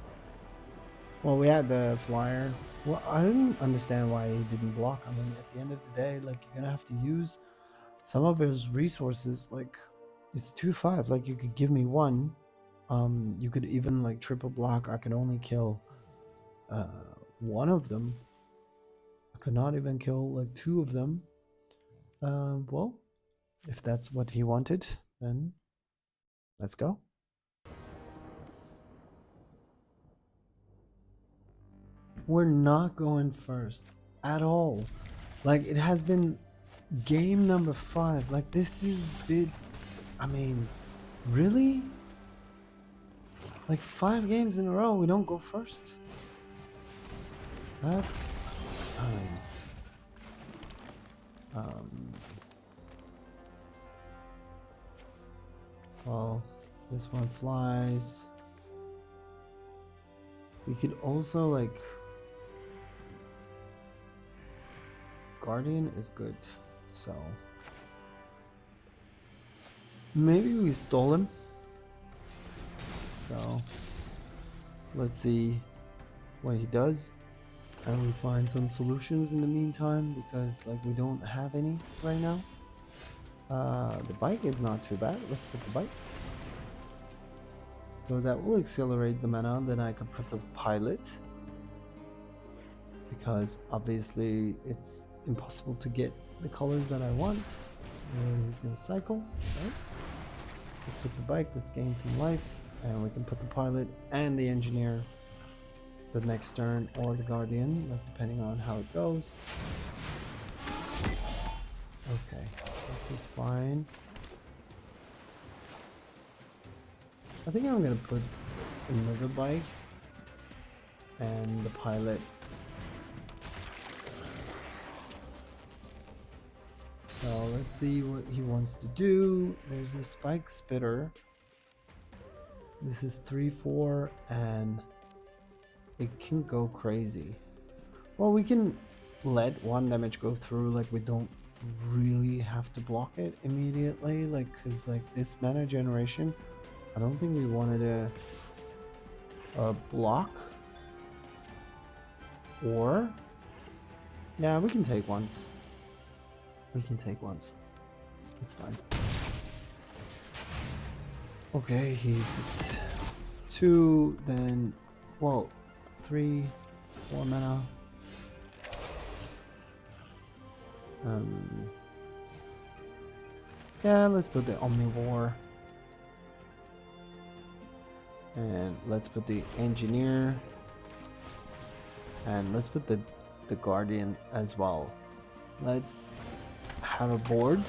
Well, we had the flyer. Well, I didn't understand why he didn't block. I mean, at the end of the day, like, you're gonna have to use some of his resources. Like, it's 2/5. Like, you could give me 1. You could even like triple block. I could only kill 1 of them. I could not even kill like 2 of them. Well, if that's what he wanted, then let's go. We're not going first at all. Like, it has been game number 5. Like, this is bit. I mean, really? Like 5 games in a row, we don't go first. That's well, this one flies. We could also like Guardian is good, so maybe we stole him. So let's see what he does, and we find some solutions in the meantime, because like we don't have any right now. The bike is not too bad. Let's put the bike. So that will accelerate the mana. Then I can put the pilot, because obviously it's impossible to get the colors that I want. He's gonna cycle, right? Let's put the bike. Let's gain some life. And we can put the pilot and the engineer the next turn, or the guardian, like depending on how it goes. Okay, this is fine. I think I'm gonna put another bike and the pilot. So let's see what he wants to do. There's a spike spitter. This is 3/4 and it can go crazy. Well, we can let 1 damage go through, like we don't really have to block it immediately, like, because like this mana generation, I don't think we wanted a block. Or yeah, we can take once. We can take once. It's fine. Okay, he's at 2, then, well, 3, 4 mana. Yeah, let's put the omnivore. And let's put the engineer. And let's put the guardian as well. Let's have a board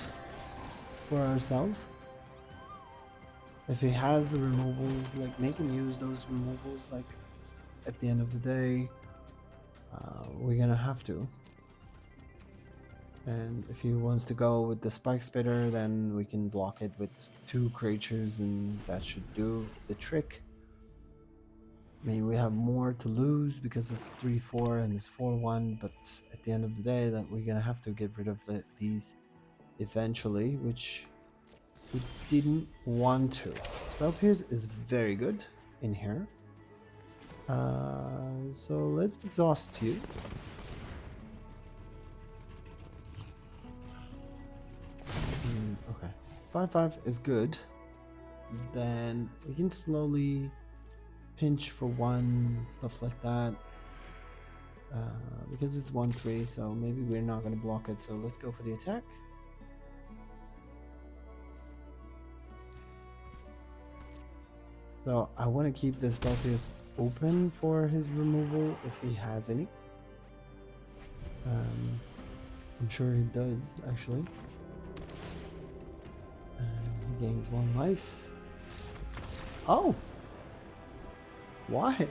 for ourselves. If he has the removals, like make him use those removals, like at the end of the day, we're gonna have to. And if he wants to go with the spike spitter, then we can block it with 2 creatures and that should do the trick. I mean, we have more to lose because it's 3-4 and it's 4-1, but at the end of the day, that we're gonna have to get rid of these eventually, which we didn't want to. Spell Pierce is very good in here. So let's exhaust you. Okay, 5-5 is good. Then we can slowly pinch for 1, stuff like that. Because it's 1-3, so maybe we're not going to block it. So let's go for the attack. So I want to keep this Spellfierce open for his removal if he has any. I'm sure he does actually. And he gains 1 life. Oh! Why?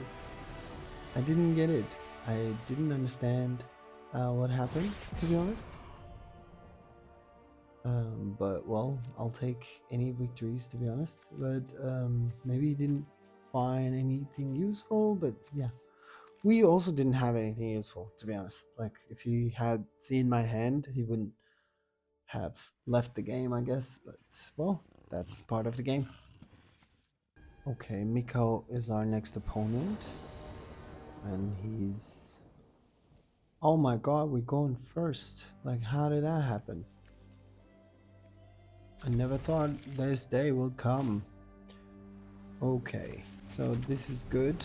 I didn't get it. I didn't understand what happened, to be honest. But well, I'll take any victories, to be honest. But maybe he didn't find anything useful, but yeah. We also didn't have anything useful, to be honest. Like, if he had seen my hand, he wouldn't have left the game, I guess. But, well, that's part of the game. Okay, Miko is our next opponent. And he's... Oh my god, we're going first. Like, how did that happen? I never thought this day would come. Okay, so this is good.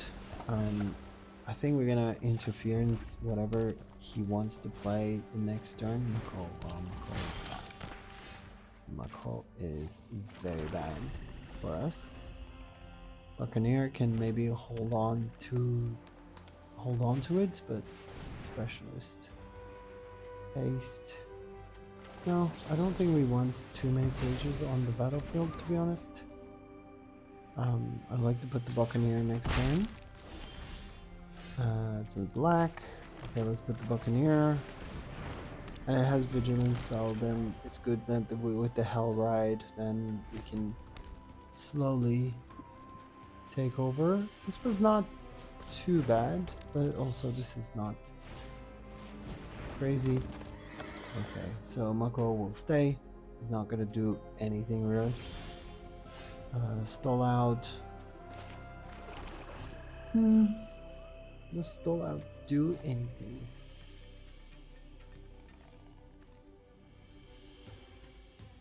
I think we're gonna interference whatever he wants to play the next turn. Mako is very bad for us. Buccaneer can maybe hold on to it, but Specialist. Haste. No, I don't think we want too many pages on the battlefield, to be honest. I'd like to put the Buccaneer next turn. It's in black. Okay, let's put the Buccaneer. And it has Vigilance, so then it's good that with the Hell Ride, then we can slowly take over. This was not too bad, but also this is not crazy. Okay, so Mako will stay. He's not gonna do anything really. Stall out. Does stall out do anything?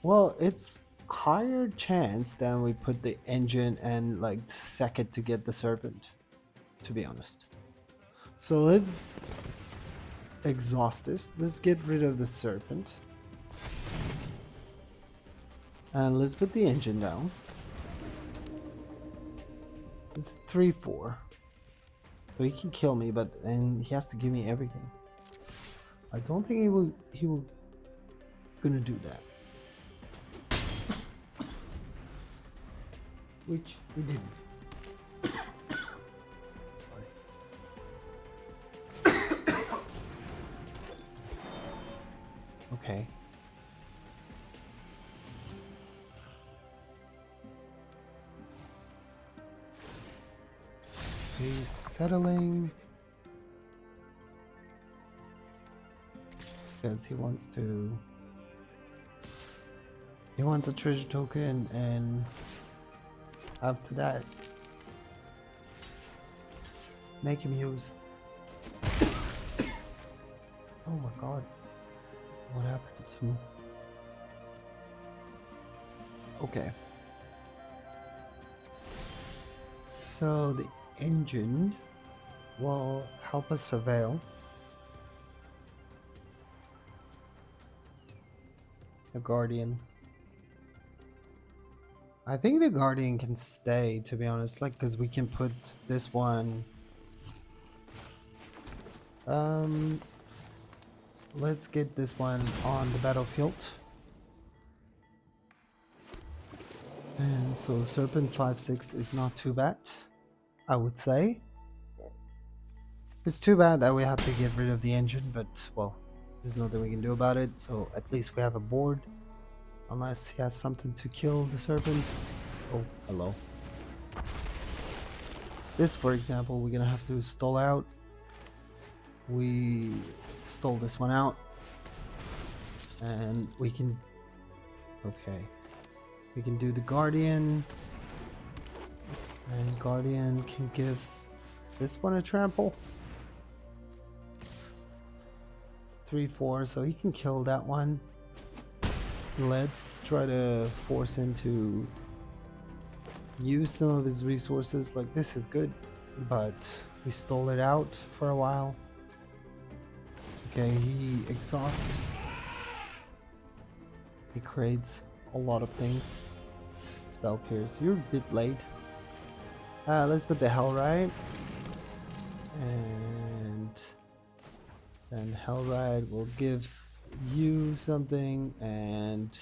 Well, it's higher chance than we put the engine and like second to get the serpent, to be honest. So let's exhaust this. Let's get rid of the serpent. And let's put the engine down. It's 3-4. So he can kill me, but then he has to give me everything. I don't think he will gonna do that. Which we didn't. Sorry. Okay. He's settling because he wants a treasure token, and after that make him use. Oh my god, what happened to me? Okay, so the engine will help us surveil. The guardian I think the Guardian can stay, to be honest, like, because we can put this one. Let's get this one on the battlefield. And so Serpent 5/6 is not too bad, I would say. It's too bad that we have to get rid of the engine, but well, there's nothing we can do about it. So at least we have a board, unless he has something to kill the Serpent. Oh, hello. This, for example, we're gonna have to stall out. We stole this one out, and we can. Okay, we can do the Guardian, and Guardian can give this one a trample. 3/4, so he can kill that one. Let's try to force him to use some of his resources. Like, this is good, but we stole it out for a while. Okay, he exhausts. He creates a lot of things. Spell Pierce, you're a bit late. Let's put the Hellride. And then Hellride will give you something, and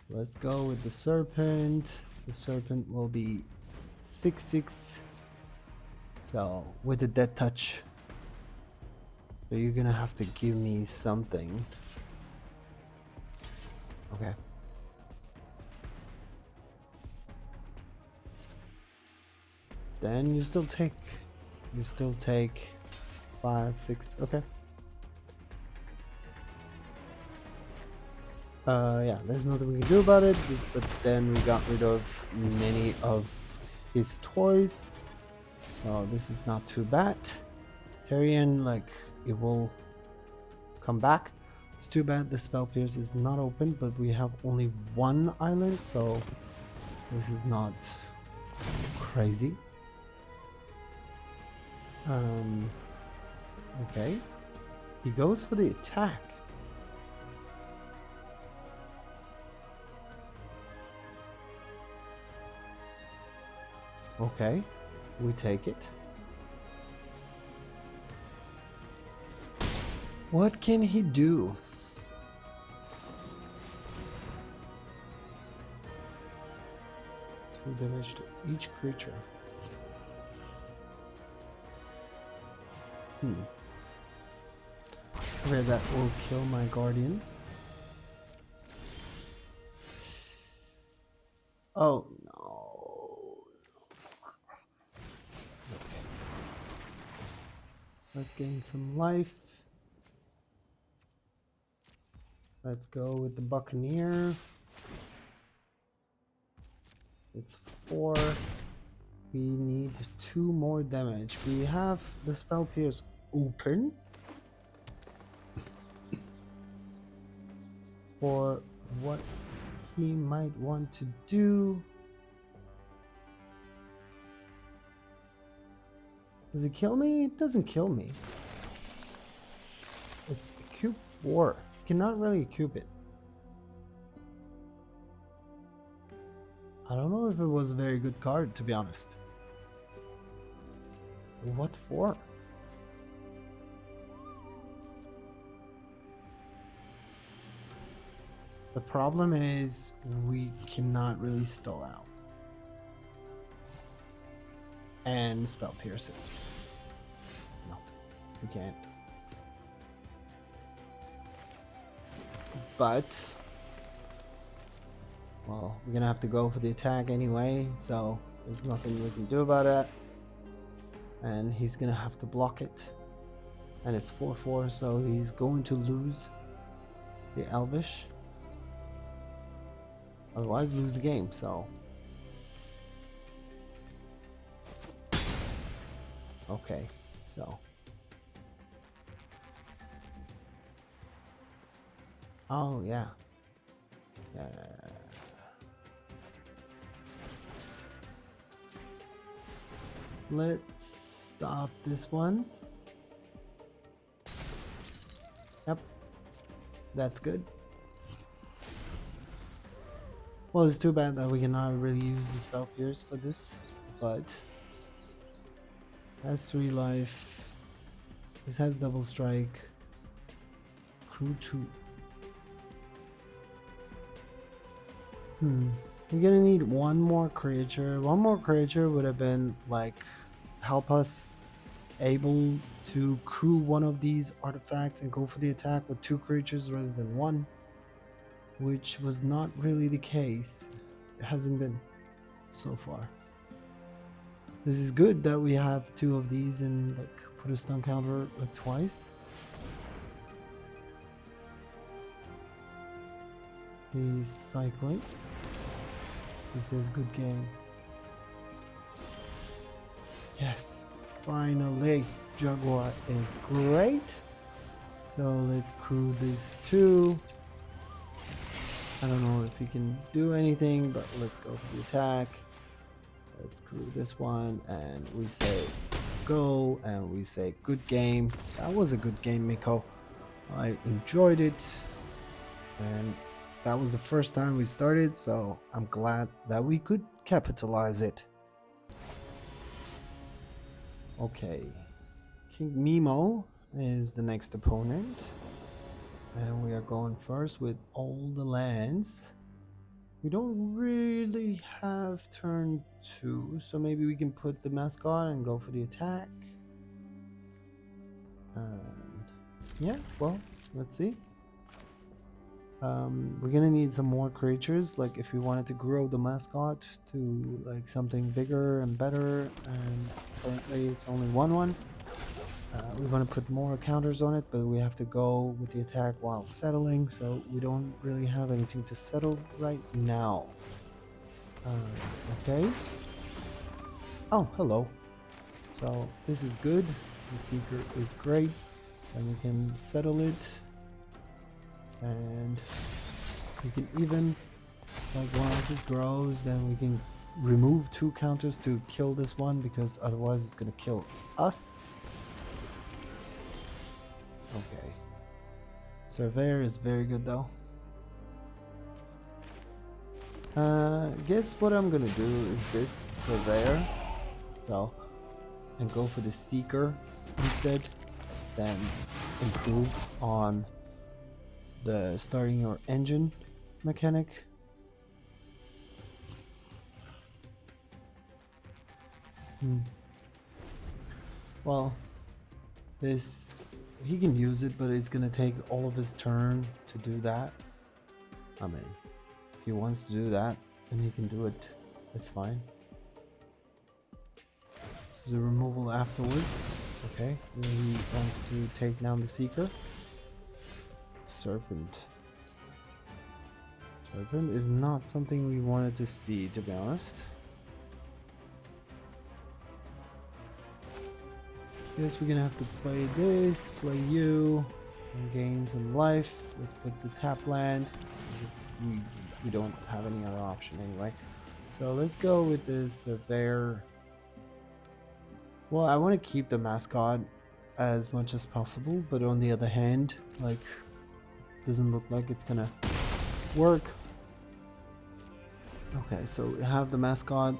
let's go with the Serpent. The Serpent will be 6/6. So with the Death Touch. So you're gonna have to give me something. Okay. Then you still take 5, 6. Okay. Yeah, there's nothing we can do about it, but then we got rid of many of his toys. Oh, this is not too bad. Therian, like, it will come back. It's too bad the Spell Pierce is not open, but we have only one island, so this is not crazy. Okay. He goes for the attack. Okay, we take it. What can he do? Two damage to each creature. Where that will kill my Guardian. Oh no. Okay. Let's gain some life. Let's go with the Buccaneer. It's 4. We need 2 more damage. We have the Spell Pierce open for what he might want to do. Does it kill me? It doesn't kill me. It's a cube 4. Cannot really cube it. I don't know if it was a very good card, to be honest. What for? The problem is we cannot really stall out and Spell Pierce it. No, we can't. But well, we're gonna have to go for the attack anyway, so there's nothing we can do about it. And he's gonna have to block it. And it's 4/4, so he's going to lose the Elvish. Otherwise lose the game, so. Okay, so. Oh yeah. Let's stop this one. Yep, that's good. Well, it's too bad that we cannot really use the spell pierce for this, but has 3 life. This has double strike. Crew 2. We're gonna need one more creature. One more creature would have been like help us able to crew one of these artifacts and go for the attack with 2 creatures rather than 1, which was not really the case. It hasn't been so far. This is good that we have 2 of these and like put a stun counter like twice. He's cycling. He says good game. Yes, finally, Jaguar is great. So let's crew these 2. I don't know if he can do anything, but let's go for the attack. Let's crew this one and we say go and we say good game. That was a good game, Miko. I enjoyed it and that was the first time we started, so I'm glad that we could capitalize it. Okay, King Mimo is the next opponent and we are going first with all the lands. We don't really have turn 2, so maybe we can put the mascot and go for the attack. And yeah, well, let's see. We're gonna need some more creatures, like if we wanted to grow the mascot to like something bigger and better, and currently it's only 1/1. We want to put more counters on it, but we have to go with the attack while settling, so we don't really have anything to settle right now. Okay. Oh, hello. So this is good. The Seeker is great, and we can settle it. And we can even, like once this grows, then we can remove 2 counters to kill this one, because otherwise it's gonna kill us. Okay. Surveyor is very good though. Guess what I'm gonna do is this Surveyor, so, and go for the Seeker instead, then improve on the starting your engine mechanic. Well, this, he can use it, but it's gonna take all of his turn to do that. I mean, if he wants to do that, then he can do it. It's fine. This is a removal afterwards. Okay, he wants to take down the Seeker. Serpent. Serpent is not something we wanted to see, to be honest. Guess we're gonna have to play this, play you, and gain some life. Let's put the tap land. We don't have any other option anyway. So let's go with this Surveyor. Well, I want to keep the mascot as much as possible, but on the other hand, like, doesn't look like it's gonna work. Okay, so we have the mascot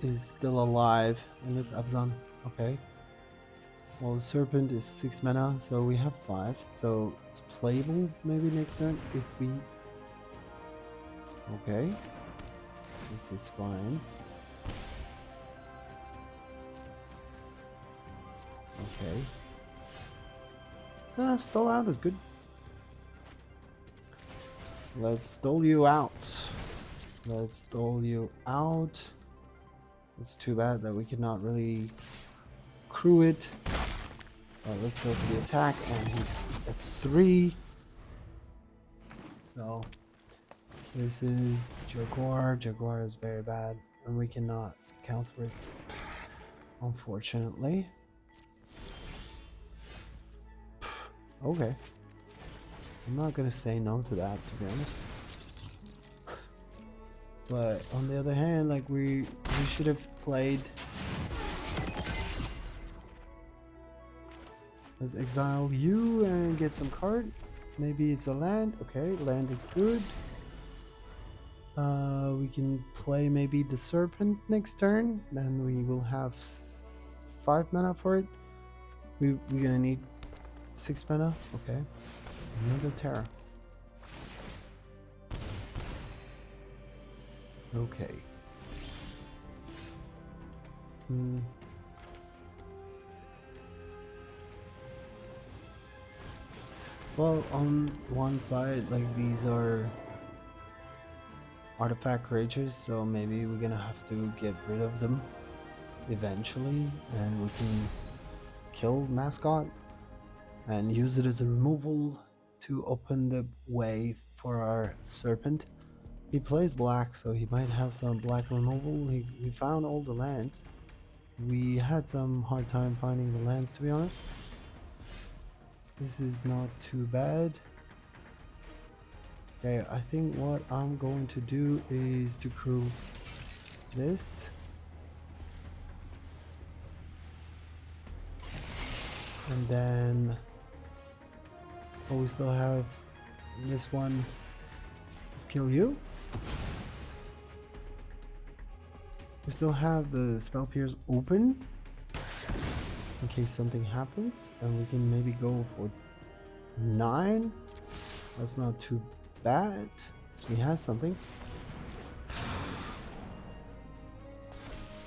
is still alive, and it's Abzan. Okay. Well, the Serpent is 6 mana, so we have 5. So it's playable maybe next turn if we... Okay. This is fine. Okay. Still out is good. Let's stole you out. Let's stole you out. It's too bad that we cannot really crew it. Let's go for the attack, and he's at 3. So this is Jaguar. Jaguar is very bad, and we cannot counter it, unfortunately. Okay. I'm not gonna say no to that, to be honest. But on the other hand, like we should have played. Let's exile you and get some card. Maybe it's a land. Okay, land is good. We can play maybe the serpent next turn, then we will have 5 mana for it. We're gonna need 6 mana. Okay. Another Terra. Okay. Well, on one side, like, these are artifact creatures, so maybe we're gonna have to get rid of them eventually, and we can kill mascot and use it as a removal to open the way for our serpent. He plays black, so he might have some black removal. He found all the lands. We had some hard time finding the lands, to be honest. This is not too bad. Okay, I think what I'm going to do is to crew this. And then we still have this one. Let's kill you. We still have the spell pierce open in case something happens, and we can maybe go for 9. That's not too bad. He has something.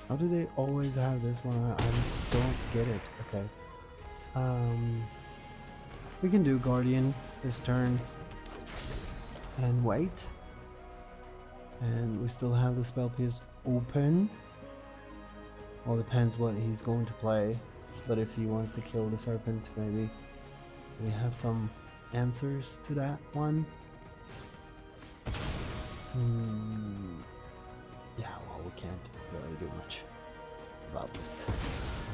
How do they always have this one? I don't get it. Okay. We can do Guardian this turn and wait. And we still have the spell pierce open. Well, depends what he's going to play. But if he wants to kill the serpent, maybe we have some answers to that one. Yeah, well, we can't really do much about this,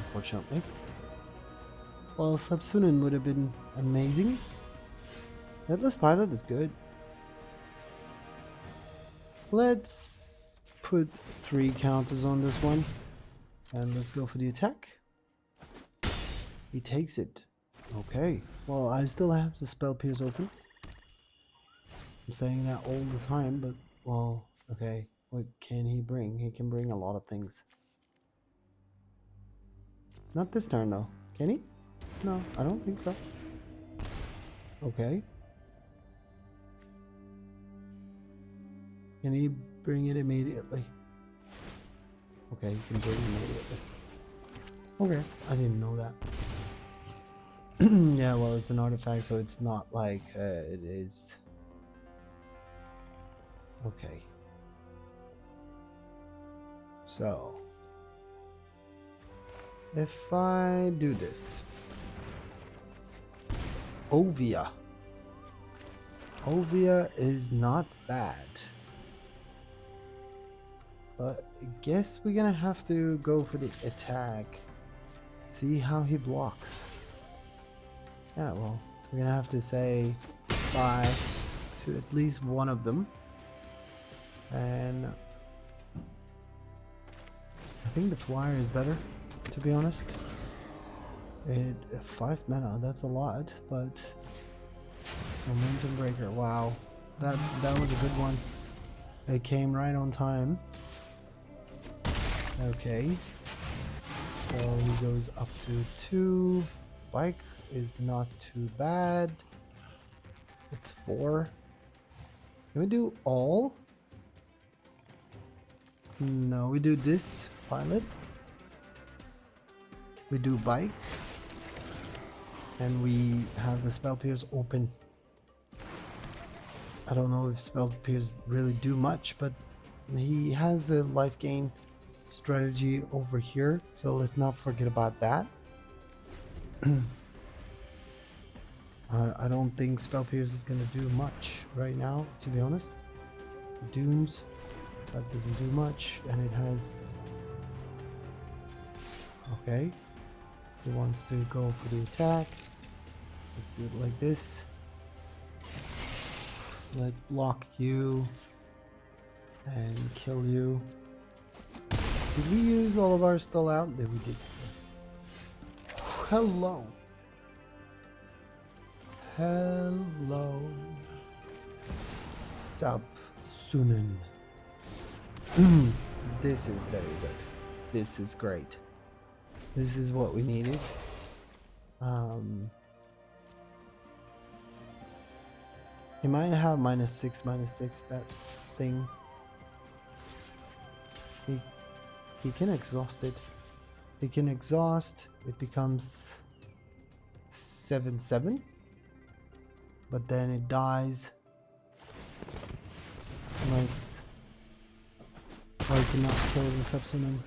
unfortunately. Well, Sab-Sunen would have been amazing. Headless Pilot is good. Let's put 3 counters on this one. And let's go for the attack. He takes it. Okay. Well, I still have the spell pierce open. I'm saying that all the time, but, well, okay. What can he bring? He can bring a lot of things. Not this turn, though. Can he? No, I don't think so. Okay. Can he bring it immediately? Okay, he can bring it immediately. Okay, I didn't know that. Yeah, well, it's an artifact, so it's not like it is. Okay. So, if I do this, Ovia is not bad, but I guess we're gonna have to go for the attack. See how he blocks. Yeah, well, we're gonna have to say bye to at least one of them. And I think the flyer is better, to be honest. 5 mana, that's a lot, but momentum breaker, wow. That was a good one. It came right on time. Okay. So he goes up to 2. Bike is not too bad. It's 4. Can we do all? No, we do this pilot. We do bike. And we have the spell pierce open. I don't know if spell pierce really do much, but he has a life gain strategy over here, so let's not forget about that. I don't think spell pierce is gonna do much right now, to be honest. Dooms, that doesn't do much, and it has. Okay, he wants to go for the attack. Let's do it like this. Let's block you and kill you. Did we use all of our still out? Yeah, we did. Hello. Hello. Sab-Sunen. This is very good. This is great. This is what we needed. He might have -6/-6, that thing. He can exhaust it. He can exhaust. It becomes 7/7, but then it dies. Nice. Oh, he cannot kill the Sab-Sunen.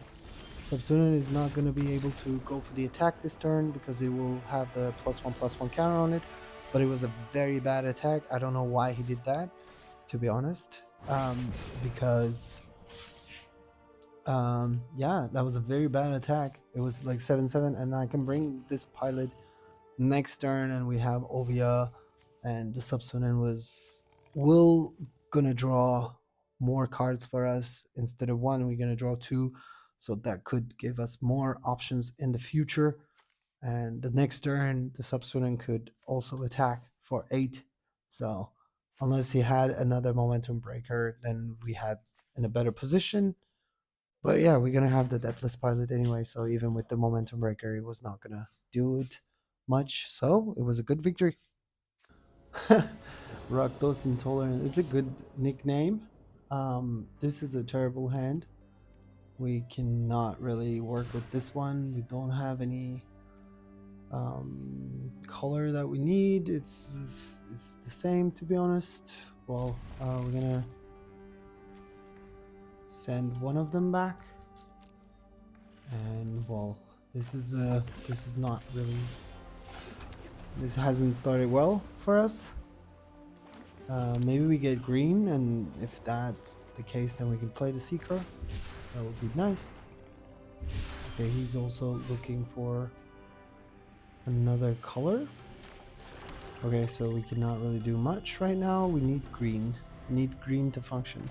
Sab-Sunen is not going to be able to go for the attack this turn because it will have the +1/+1 counter on it. But it was a very bad attack. I don't know why he did that, to be honest. Because yeah, that was a very bad attack. It was like 7/7, and I can bring this pilot next turn, and we have Ovia, and the Sab-Sunen will gonna draw more cards for us. Instead of one, we're gonna draw two, so that could give us more options in the future. And the next turn, the Sab-Sunen could also attack for 8. So unless he had another momentum breaker, then we had in a better position. But yeah, we're gonna have the Deathless Pilot anyway, so even with the momentum breaker, it was not gonna do it much. So it was a good victory. Rakdos Intolerant. It's a good nickname. This is a terrible hand. We cannot really work with this one. We don't have any color that we need. It's the same, to be honest. Well, we're gonna send one of them back, and well, this is not really, this hasn't started well for us. Maybe we get green, and if that's the case, then we can play the Seeker. That would be nice. Okay, he's also looking for another color. Okay, so we cannot really do much right now. We need green. We need green to function.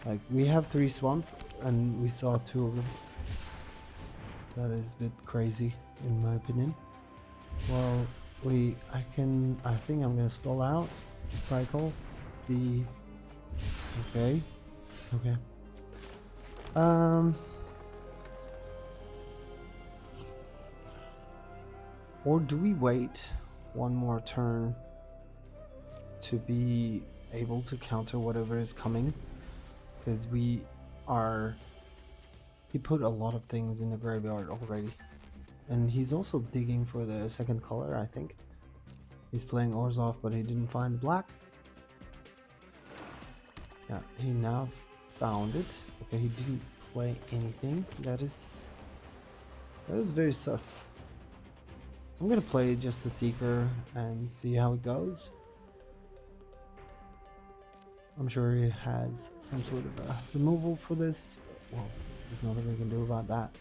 Like, we have 3 swamp, and we saw 2 of them. That is a bit crazy, in my opinion. Well, I think I'm gonna stall out, cycle, see. Okay. Or do we wait one more turn to be able to counter whatever is coming? Because he put a lot of things in the graveyard already. And he's also digging for the second color, I think. He's playing Orzhov, but he didn't find black. Yeah, he now found it. Okay, he didn't play anything. That is very sus. I'm gonna play just the Seeker and see how it goes. I'm sure he has some sort of a removal for this. Well, there's nothing we can do about that.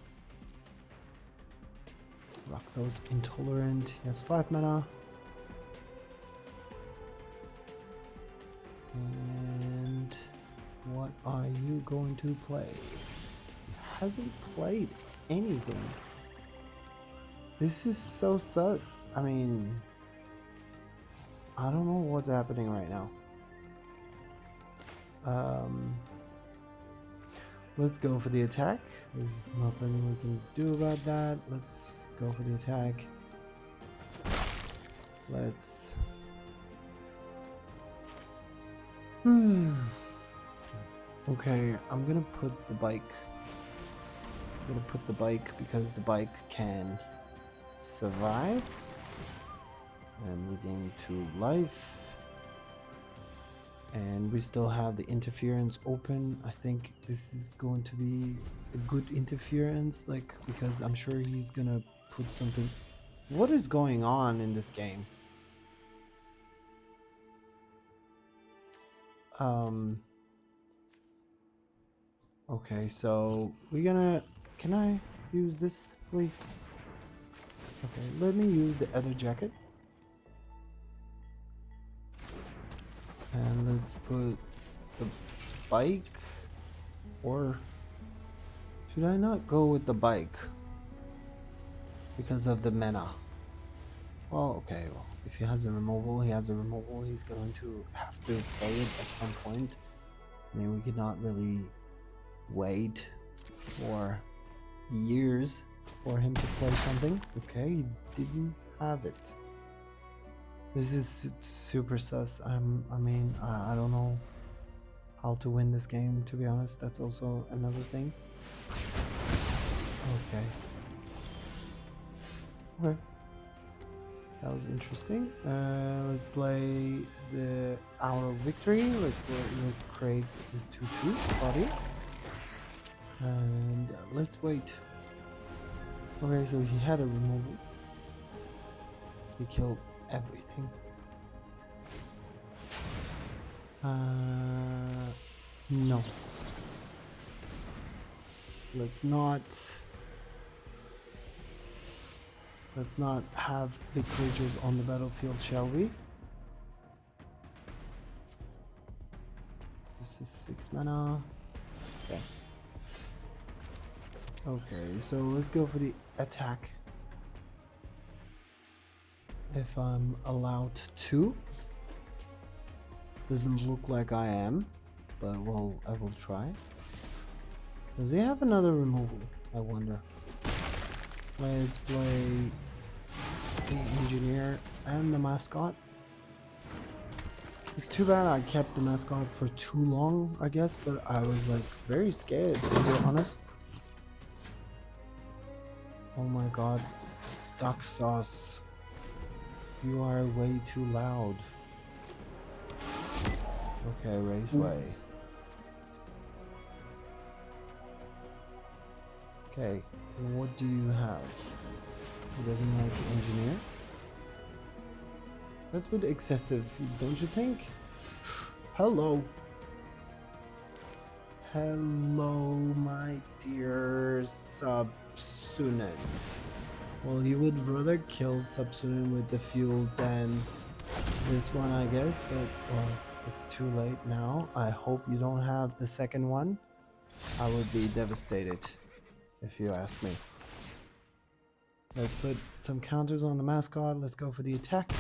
Rakdos Intolerant. He has 5 mana. And what are you going to play? He hasn't played anything. This is so sus. I mean, I don't know what's happening right now. Let's go for the attack. There's nothing we can do about that. Let's go for the attack. Let's... Okay, I'm gonna put the bike. I'm gonna put the bike because the bike can survive. And we gain 2 life. And we still have the interference open. I think this is going to be a good interference, like, because I'm sure he's gonna put something. What is going on in this game? Okay, so we're gonna... Can I use this, please? Okay, let me use the other jacket. And let's put the bike, or should I not go with the bike because of the mana? Well, okay, well, if he has a removal, he has a removal. He's going to have to play it at some point. I mean, we cannot really wait for years for him to play something. Okay, he didn't have it. This is super sus. I mean, I don't know how to win this game, to be honest. That's also another thing. Okay. Okay. That was interesting. Let's play the Hour of Victory. Let's create this 2/2 body. And let's wait. Okay, so he had a removal. He killed everything. No. Let's not have big creatures on the battlefield, shall we? This is 6 mana. Okay. Okay, so let's go for the attack. If I'm allowed to. Doesn't look like I am, but well, I will try. Does he have another removal? I wonder. Let's play the engineer and the mascot. It's too bad I kept the mascot for too long, I guess, but I was like very scared, to be honest. Oh my god, duck sauce. You are way too loud. Okay, raceway. Okay, what do you have? He doesn't like the engineer. That's a bit excessive, don't you think? Hello. Hello, my dear Sab-Sunen. Well, you would rather kill Sab-Sunen with the fuel than this one, I guess, but well, it's too late now. I hope you don't have the second one. I would be devastated, if you ask me. Let's put some counters on the mascot. Let's go for the attack.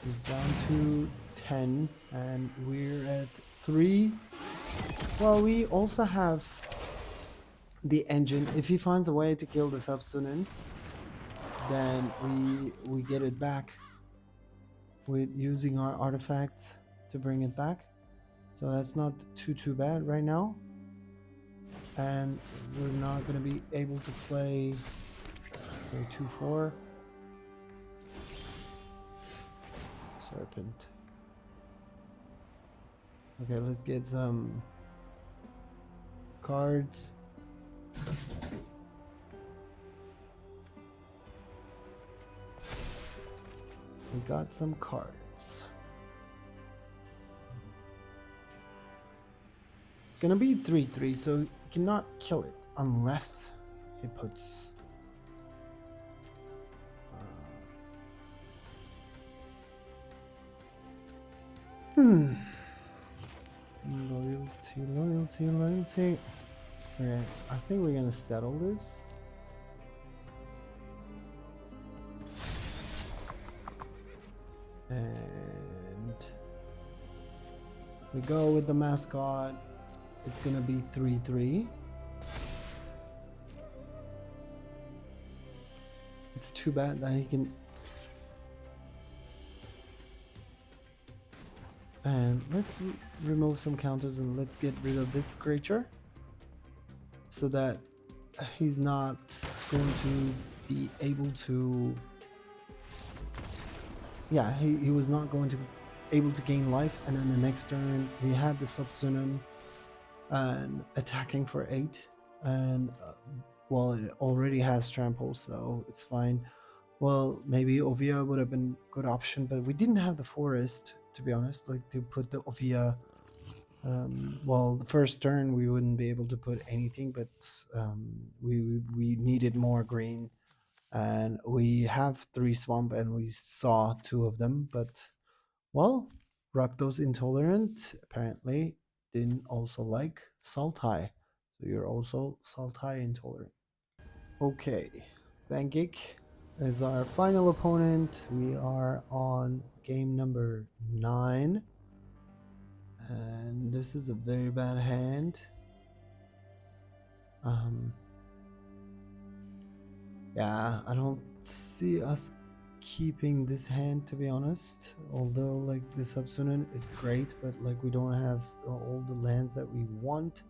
He's down to 10 and we're at 3. Well, we also have the engine. If he finds a way to kill the Sab-Sunen, then we get it back with using our artifacts to bring it back. So that's not too bad right now. And we're not going to be able to play 2/4 Serpent. Okay, let's get some cards. We got some cards. It's gonna be 3/3, so you cannot kill it unless he puts loyalty. Okay, I think we're gonna settle this. And we go with the mascot. It's gonna be 3/3. It's too bad that he can. And let's remove some counters and let's get rid of this creature so that he's not going to be able to. Yeah, he was not going to be able to gain life, and then the next turn we had the Sab-Sunen and attacking for 8, and well, it already has trample, so it's fine. Well, maybe Ovia would have been a good option, but we didn't have the forest, to be honest, like to put the Ovia. Well, the first turn we wouldn't be able to put anything, but we needed more green. And we have 3 swamp and we saw 2 of them, but well, Rakdos intolerant apparently didn't also like Sultai, so you're also Sultai intolerant. Okay, Thankik is our final opponent. We are on game number 9, and this is a very bad hand. Um, yeah, I don't see us keeping this hand, to be honest. Although like the Sab-Sunen is great, but like we don't have all the lands that we want.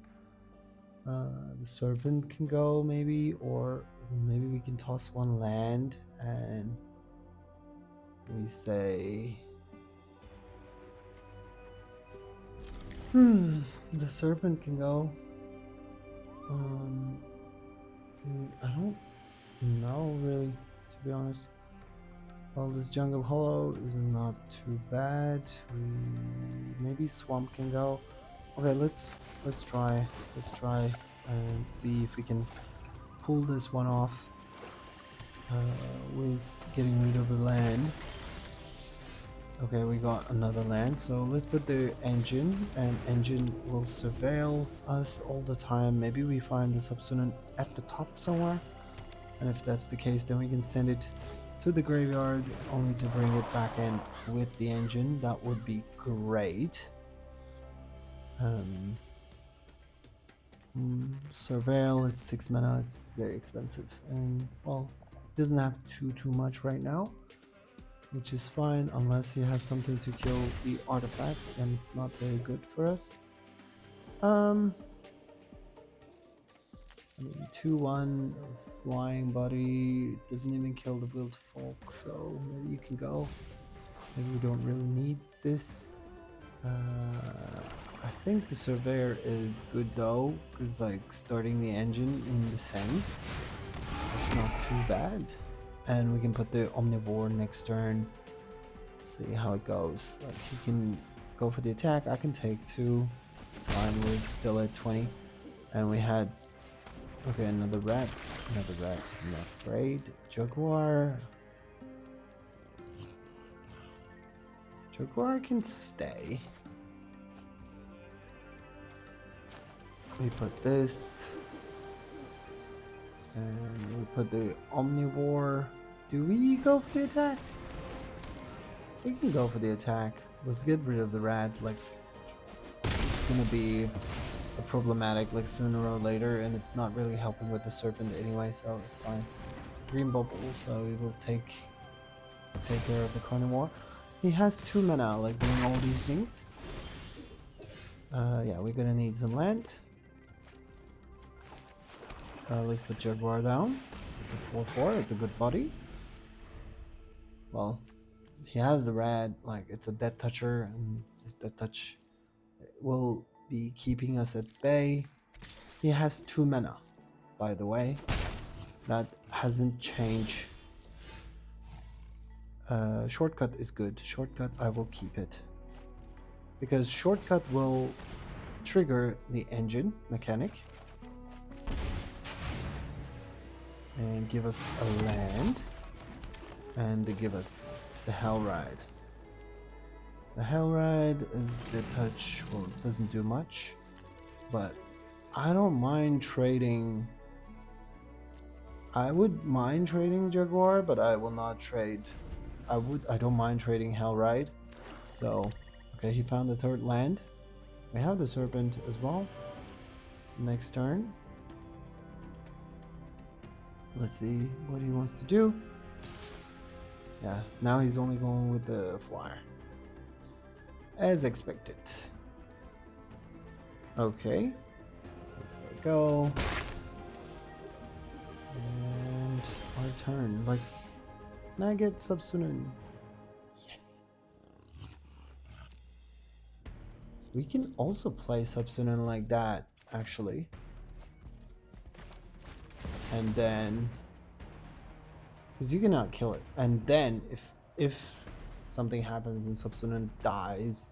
The serpent can go maybe, or maybe we can toss one land and we say the serpent can go. I don't know really, to be honest. Well, this jungle hollow is not too bad. Maybe swamp can go. Okay, let's try. Let's try and see if we can pull this one off with getting rid of the land. Okay, we got another land, so let's put the engine, and engine will surveil us all the time. Maybe we find the Sab-Sunen at the top somewhere, and if that's the case, then we can send it to the graveyard only to bring it back in with the engine. That would be great. Surveil is 6 mana, it's very expensive, and well, it doesn't have too much right now, which is fine unless he has something to kill the artifact, and it's not very good for us. I mean, 2/1 flying body doesn't even kill the wild folk, so maybe you can go. Maybe we don't really need this. I think the surveyor is good though, because like starting the engine in the sense, it's not too bad. And we can put the omnivore next turn. See how it goes. Like he can go for the attack, I can take 2. It's fine, we're still at 20. And we had, okay, another rat. Another rat is not great. Jaguar. Jaguar can stay. We put this. And we put the omnivore. Do we go for the attack? We can go for the attack. Let's get rid of the rat. Like, it's gonna be a problematic like sooner or later, and it's not really helping with the serpent anyway, so it's fine. Green bubble, so we will take care of the carnivore. He has 2 mana, like doing all these things. Yeah, we're gonna need some land. Let's put Jaguar down. It's a 4/4. It's a good body. Well, he has the rat, like it's a dead toucher, and just dead touch will be keeping us at bay. He has 2 mana, by the way. That hasn't changed. Shortcut is good. Shortcut, I will keep it. Because shortcut will trigger the engine mechanic. And give us a land. And they give us the Hell Ride. The Hell Ride is the touch, well, it doesn't do much. But I don't mind trading. I would mind trading Jaguar, but I will not trade. I don't mind trading Hell Ride. So, okay, he found the 3rd land. We have the Serpent as well. Next turn. Let's see what he wants to do. Yeah, now he's only going with the flyer. As expected. Okay. Let's let it go. And our turn. Like, can I get Sab-Sunen? Yes. We can also play Sab-Sunen like that, actually. And then, because you cannot kill it. And then, if something happens and Sab-Sunen dies,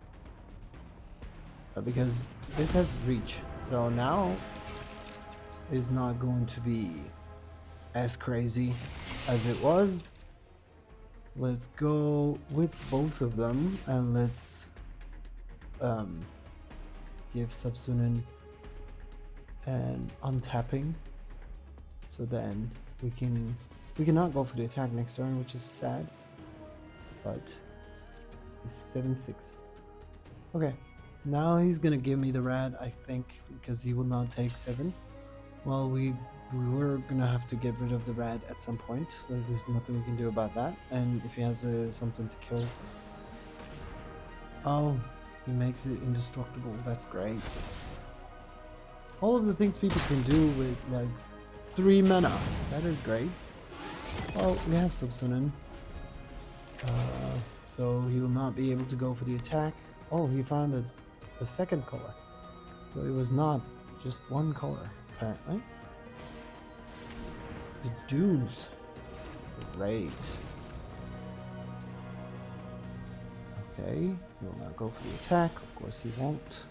because this has reach, so now is not going to be as crazy as it was. Let's go with both of them, and let's give Sab-Sunen an untapping. So then we cannot go for the attack next turn, which is sad. But it's 7/6. Okay, now he's gonna give me the rat, I think, because he will not take 7. Well, we were gonna have to get rid of the red at some point. So there's nothing we can do about that. And if he has something to kill, oh, he makes it indestructible. That's great. All of the things people can do with like 3 mana. That is great. Well, we have Sab-Sunen. So he will not be able to go for the attack. Oh, he found a second color. So it was not just one color, apparently. The dunes. Great. Okay, he will not go for the attack. Of course he won't.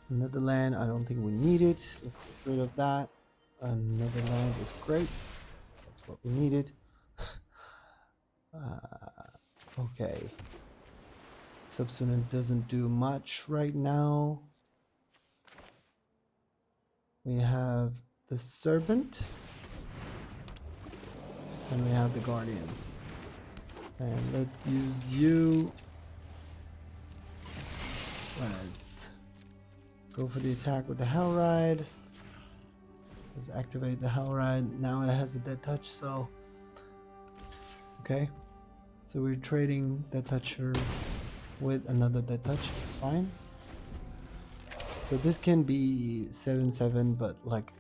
Another land, I don't think we need it. Let's get rid of that. Another land is great. That's what we needed. Okay. Sab-Sunen doesn't do much right now. We have the Serpent. And we have the Guardian. And let's use you. Let's go for the attack with the Hellride. Let's activate the Hellride. Now it has a dead touch, so... Okay. So we're trading Dead Toucher with another Dead Touch. It's fine. So this can be 7/7, but like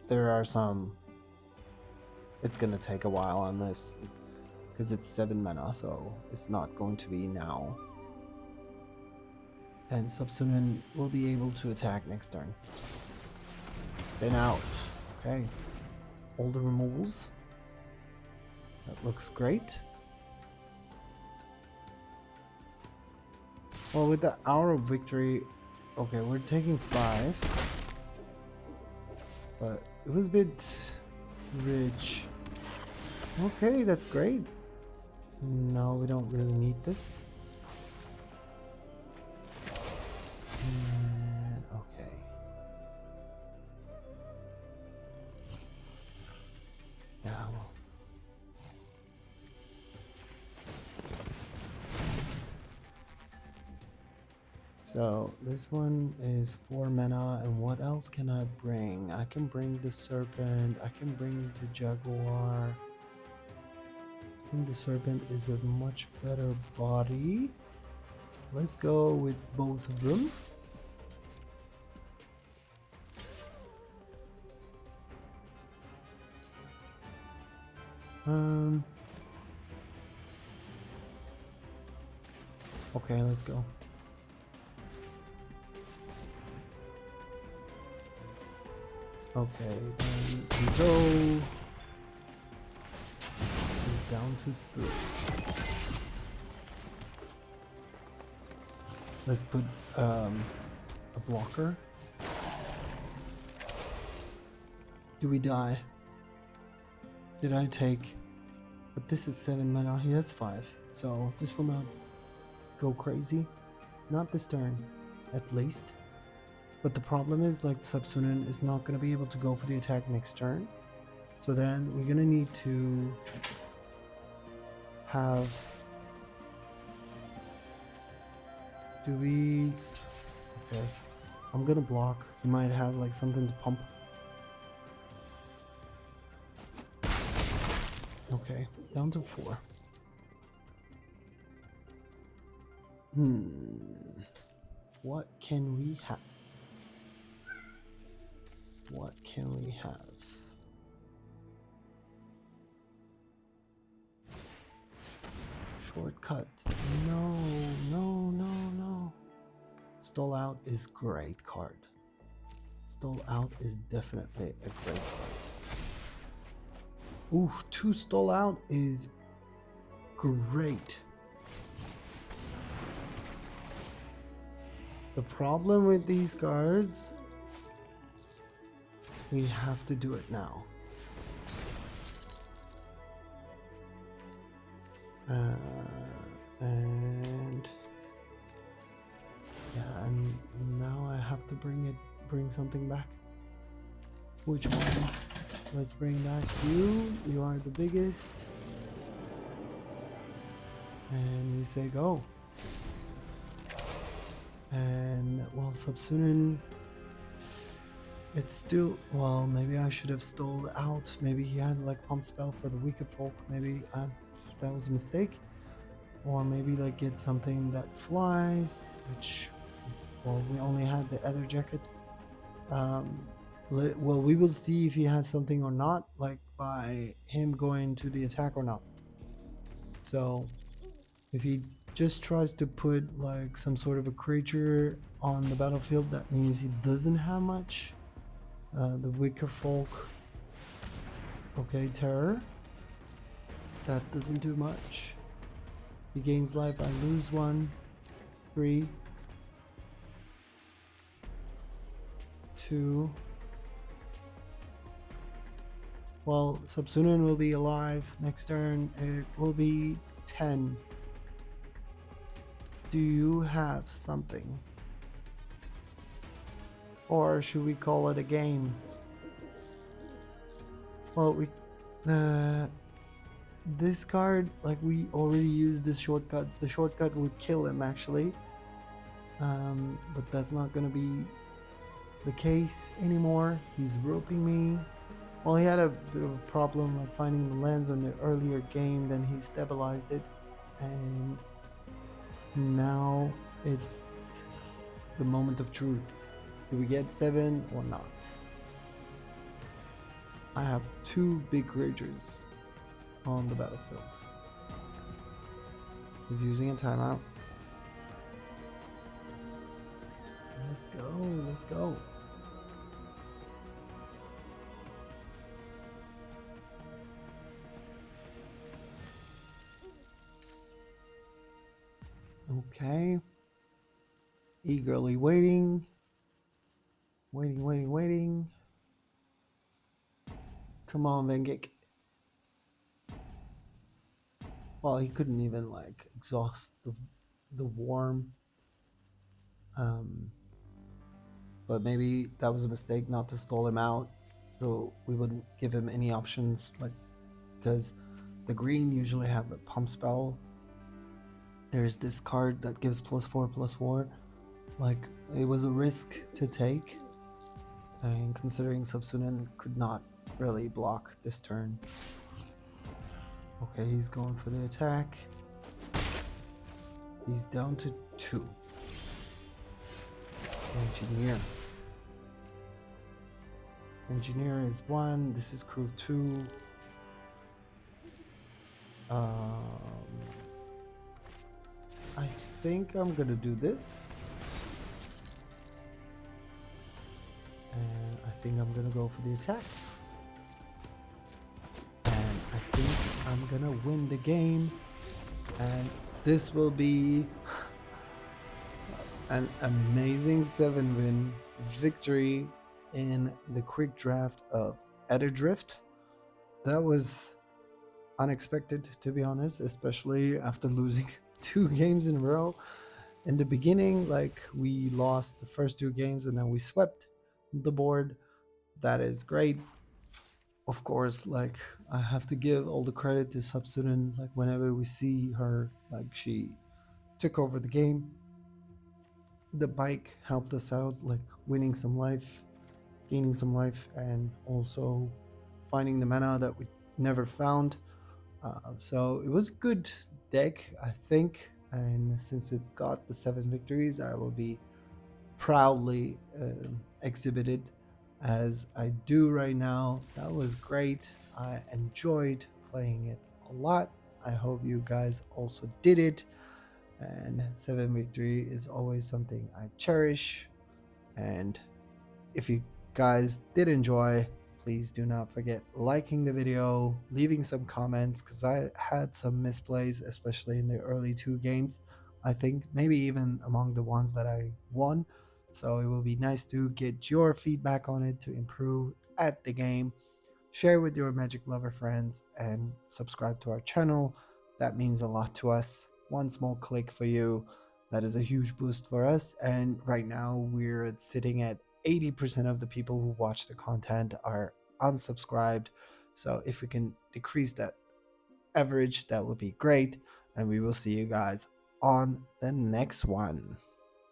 there are some... It's gonna take a while on this because it's 7 mana, so it's not going to be now. And Sab-Sunen will be able to attack next turn. Spin out. Okay. All the removals. That looks great. Well, with the Hour of Victory, okay, we're taking 5. But it was a bit rich. Okay, that's great. No, we don't really need this. And, okay. Yeah, well. So this one is 4 mana, and what else can I bring? I can bring the Serpent, I can bring the Jaguar. I think the Serpent is a much better body. Let's go with both of them. Okay, let's go. Okay, then we go. He's down to 3. Let's put a blocker. Do we die? Did I take? But this is 7 mana. He has 5, so this will not go crazy. Not this turn, at least. But the problem is, like, Sab-Sunen is not going to be able to go for the attack next turn. So then we're going to need to have... Do we... Okay. I'm going to block. He might have, like, something to pump. Okay. Down to 4. What can we have? What can we have? Shortcut. No, no, no, no. Stall Out is great card. Stall Out is definitely a great card. Ooh, 2 Stall Out is great. The problem with these cards, we have to do it now. And yeah, and now I have to bring something back. Which one? Let's bring back you. You are the biggest. And we say go. And well, Sab-Sunen, It's still, well, maybe I should have stalled out. Maybe he had like pump spell for the weaker folk. Maybe that was a mistake. Or maybe like get something that flies, which, well, we only had the other jacket. Um, well, we will see if he has something or not, like by him going to the attack or not. So if he just tries to put like some sort of a creature on the battlefield, that means he doesn't have much. The weaker folk, okay, terror. That doesn't do much. He gains life, I lose one. 3, 2. Well, Sab-Sunen will be alive next turn. It will be 10. Do you have something? Or should we call it a game? Well, this card, like, we already used this shortcut. The shortcut would kill him actually, but that's not gonna be the case anymore. He's roping me. Well, he had a bit of a problem like finding the lens in the earlier game, then he stabilized it, and now it's the moment of truth. Do we get 7 or not? I have 2 big creatures on the battlefield. He's using a timeout. Let's go, let's go. Okay. Eagerly waiting. Waiting. Come on, Vengik. Well, he couldn't even like exhaust the worm. But maybe that was a mistake not to stall him out. So we wouldn't give him any options, like, because the green usually have the pump spell. There's this card that gives +4/+4. Like, it was a risk to take, and considering Sab-Sunen could not really block this turn. Okay, he's going for the attack. He's down to 2. Engineer is 1. This is crew 2. I think I'm gonna do this, and I think I'm gonna go for the attack, and I think I'm gonna win the game, and this will be an amazing 7-win victory in the quick draft of aetherdrift. That was unexpected, to be honest, especially after losing 2 games in a row. In the beginning, like, we lost the first 2 games and then we swept the board. That is great. Of course, like, I have to give all the credit to Sab-Sunen. Like, whenever we see her, like, she took over the game. The bike helped us out, like winning some life, gaining some life, and also finding the mana that we never found. So it was a good deck, I think, and since it got the 7 victories, I will be proudly exhibited as I do right now. That was great. I enjoyed playing it a lot. I hope you guys also did it. And 7 victory is always something I cherish. And if you guys did enjoy, please do not forget liking the video, leaving some comments, because I had some misplays, especially in the early 2 games. I think maybe even among the ones that I won. So it will be nice to get your feedback on it to improve at the game. Share with your Magic lover friends and subscribe to our channel. That means a lot to us. One small click for you, that is a huge boost for us. And right now we're sitting at 80% of the people who watch the content are unsubscribed. So if we can decrease that average, that would be great. And we will see you guys on the next one.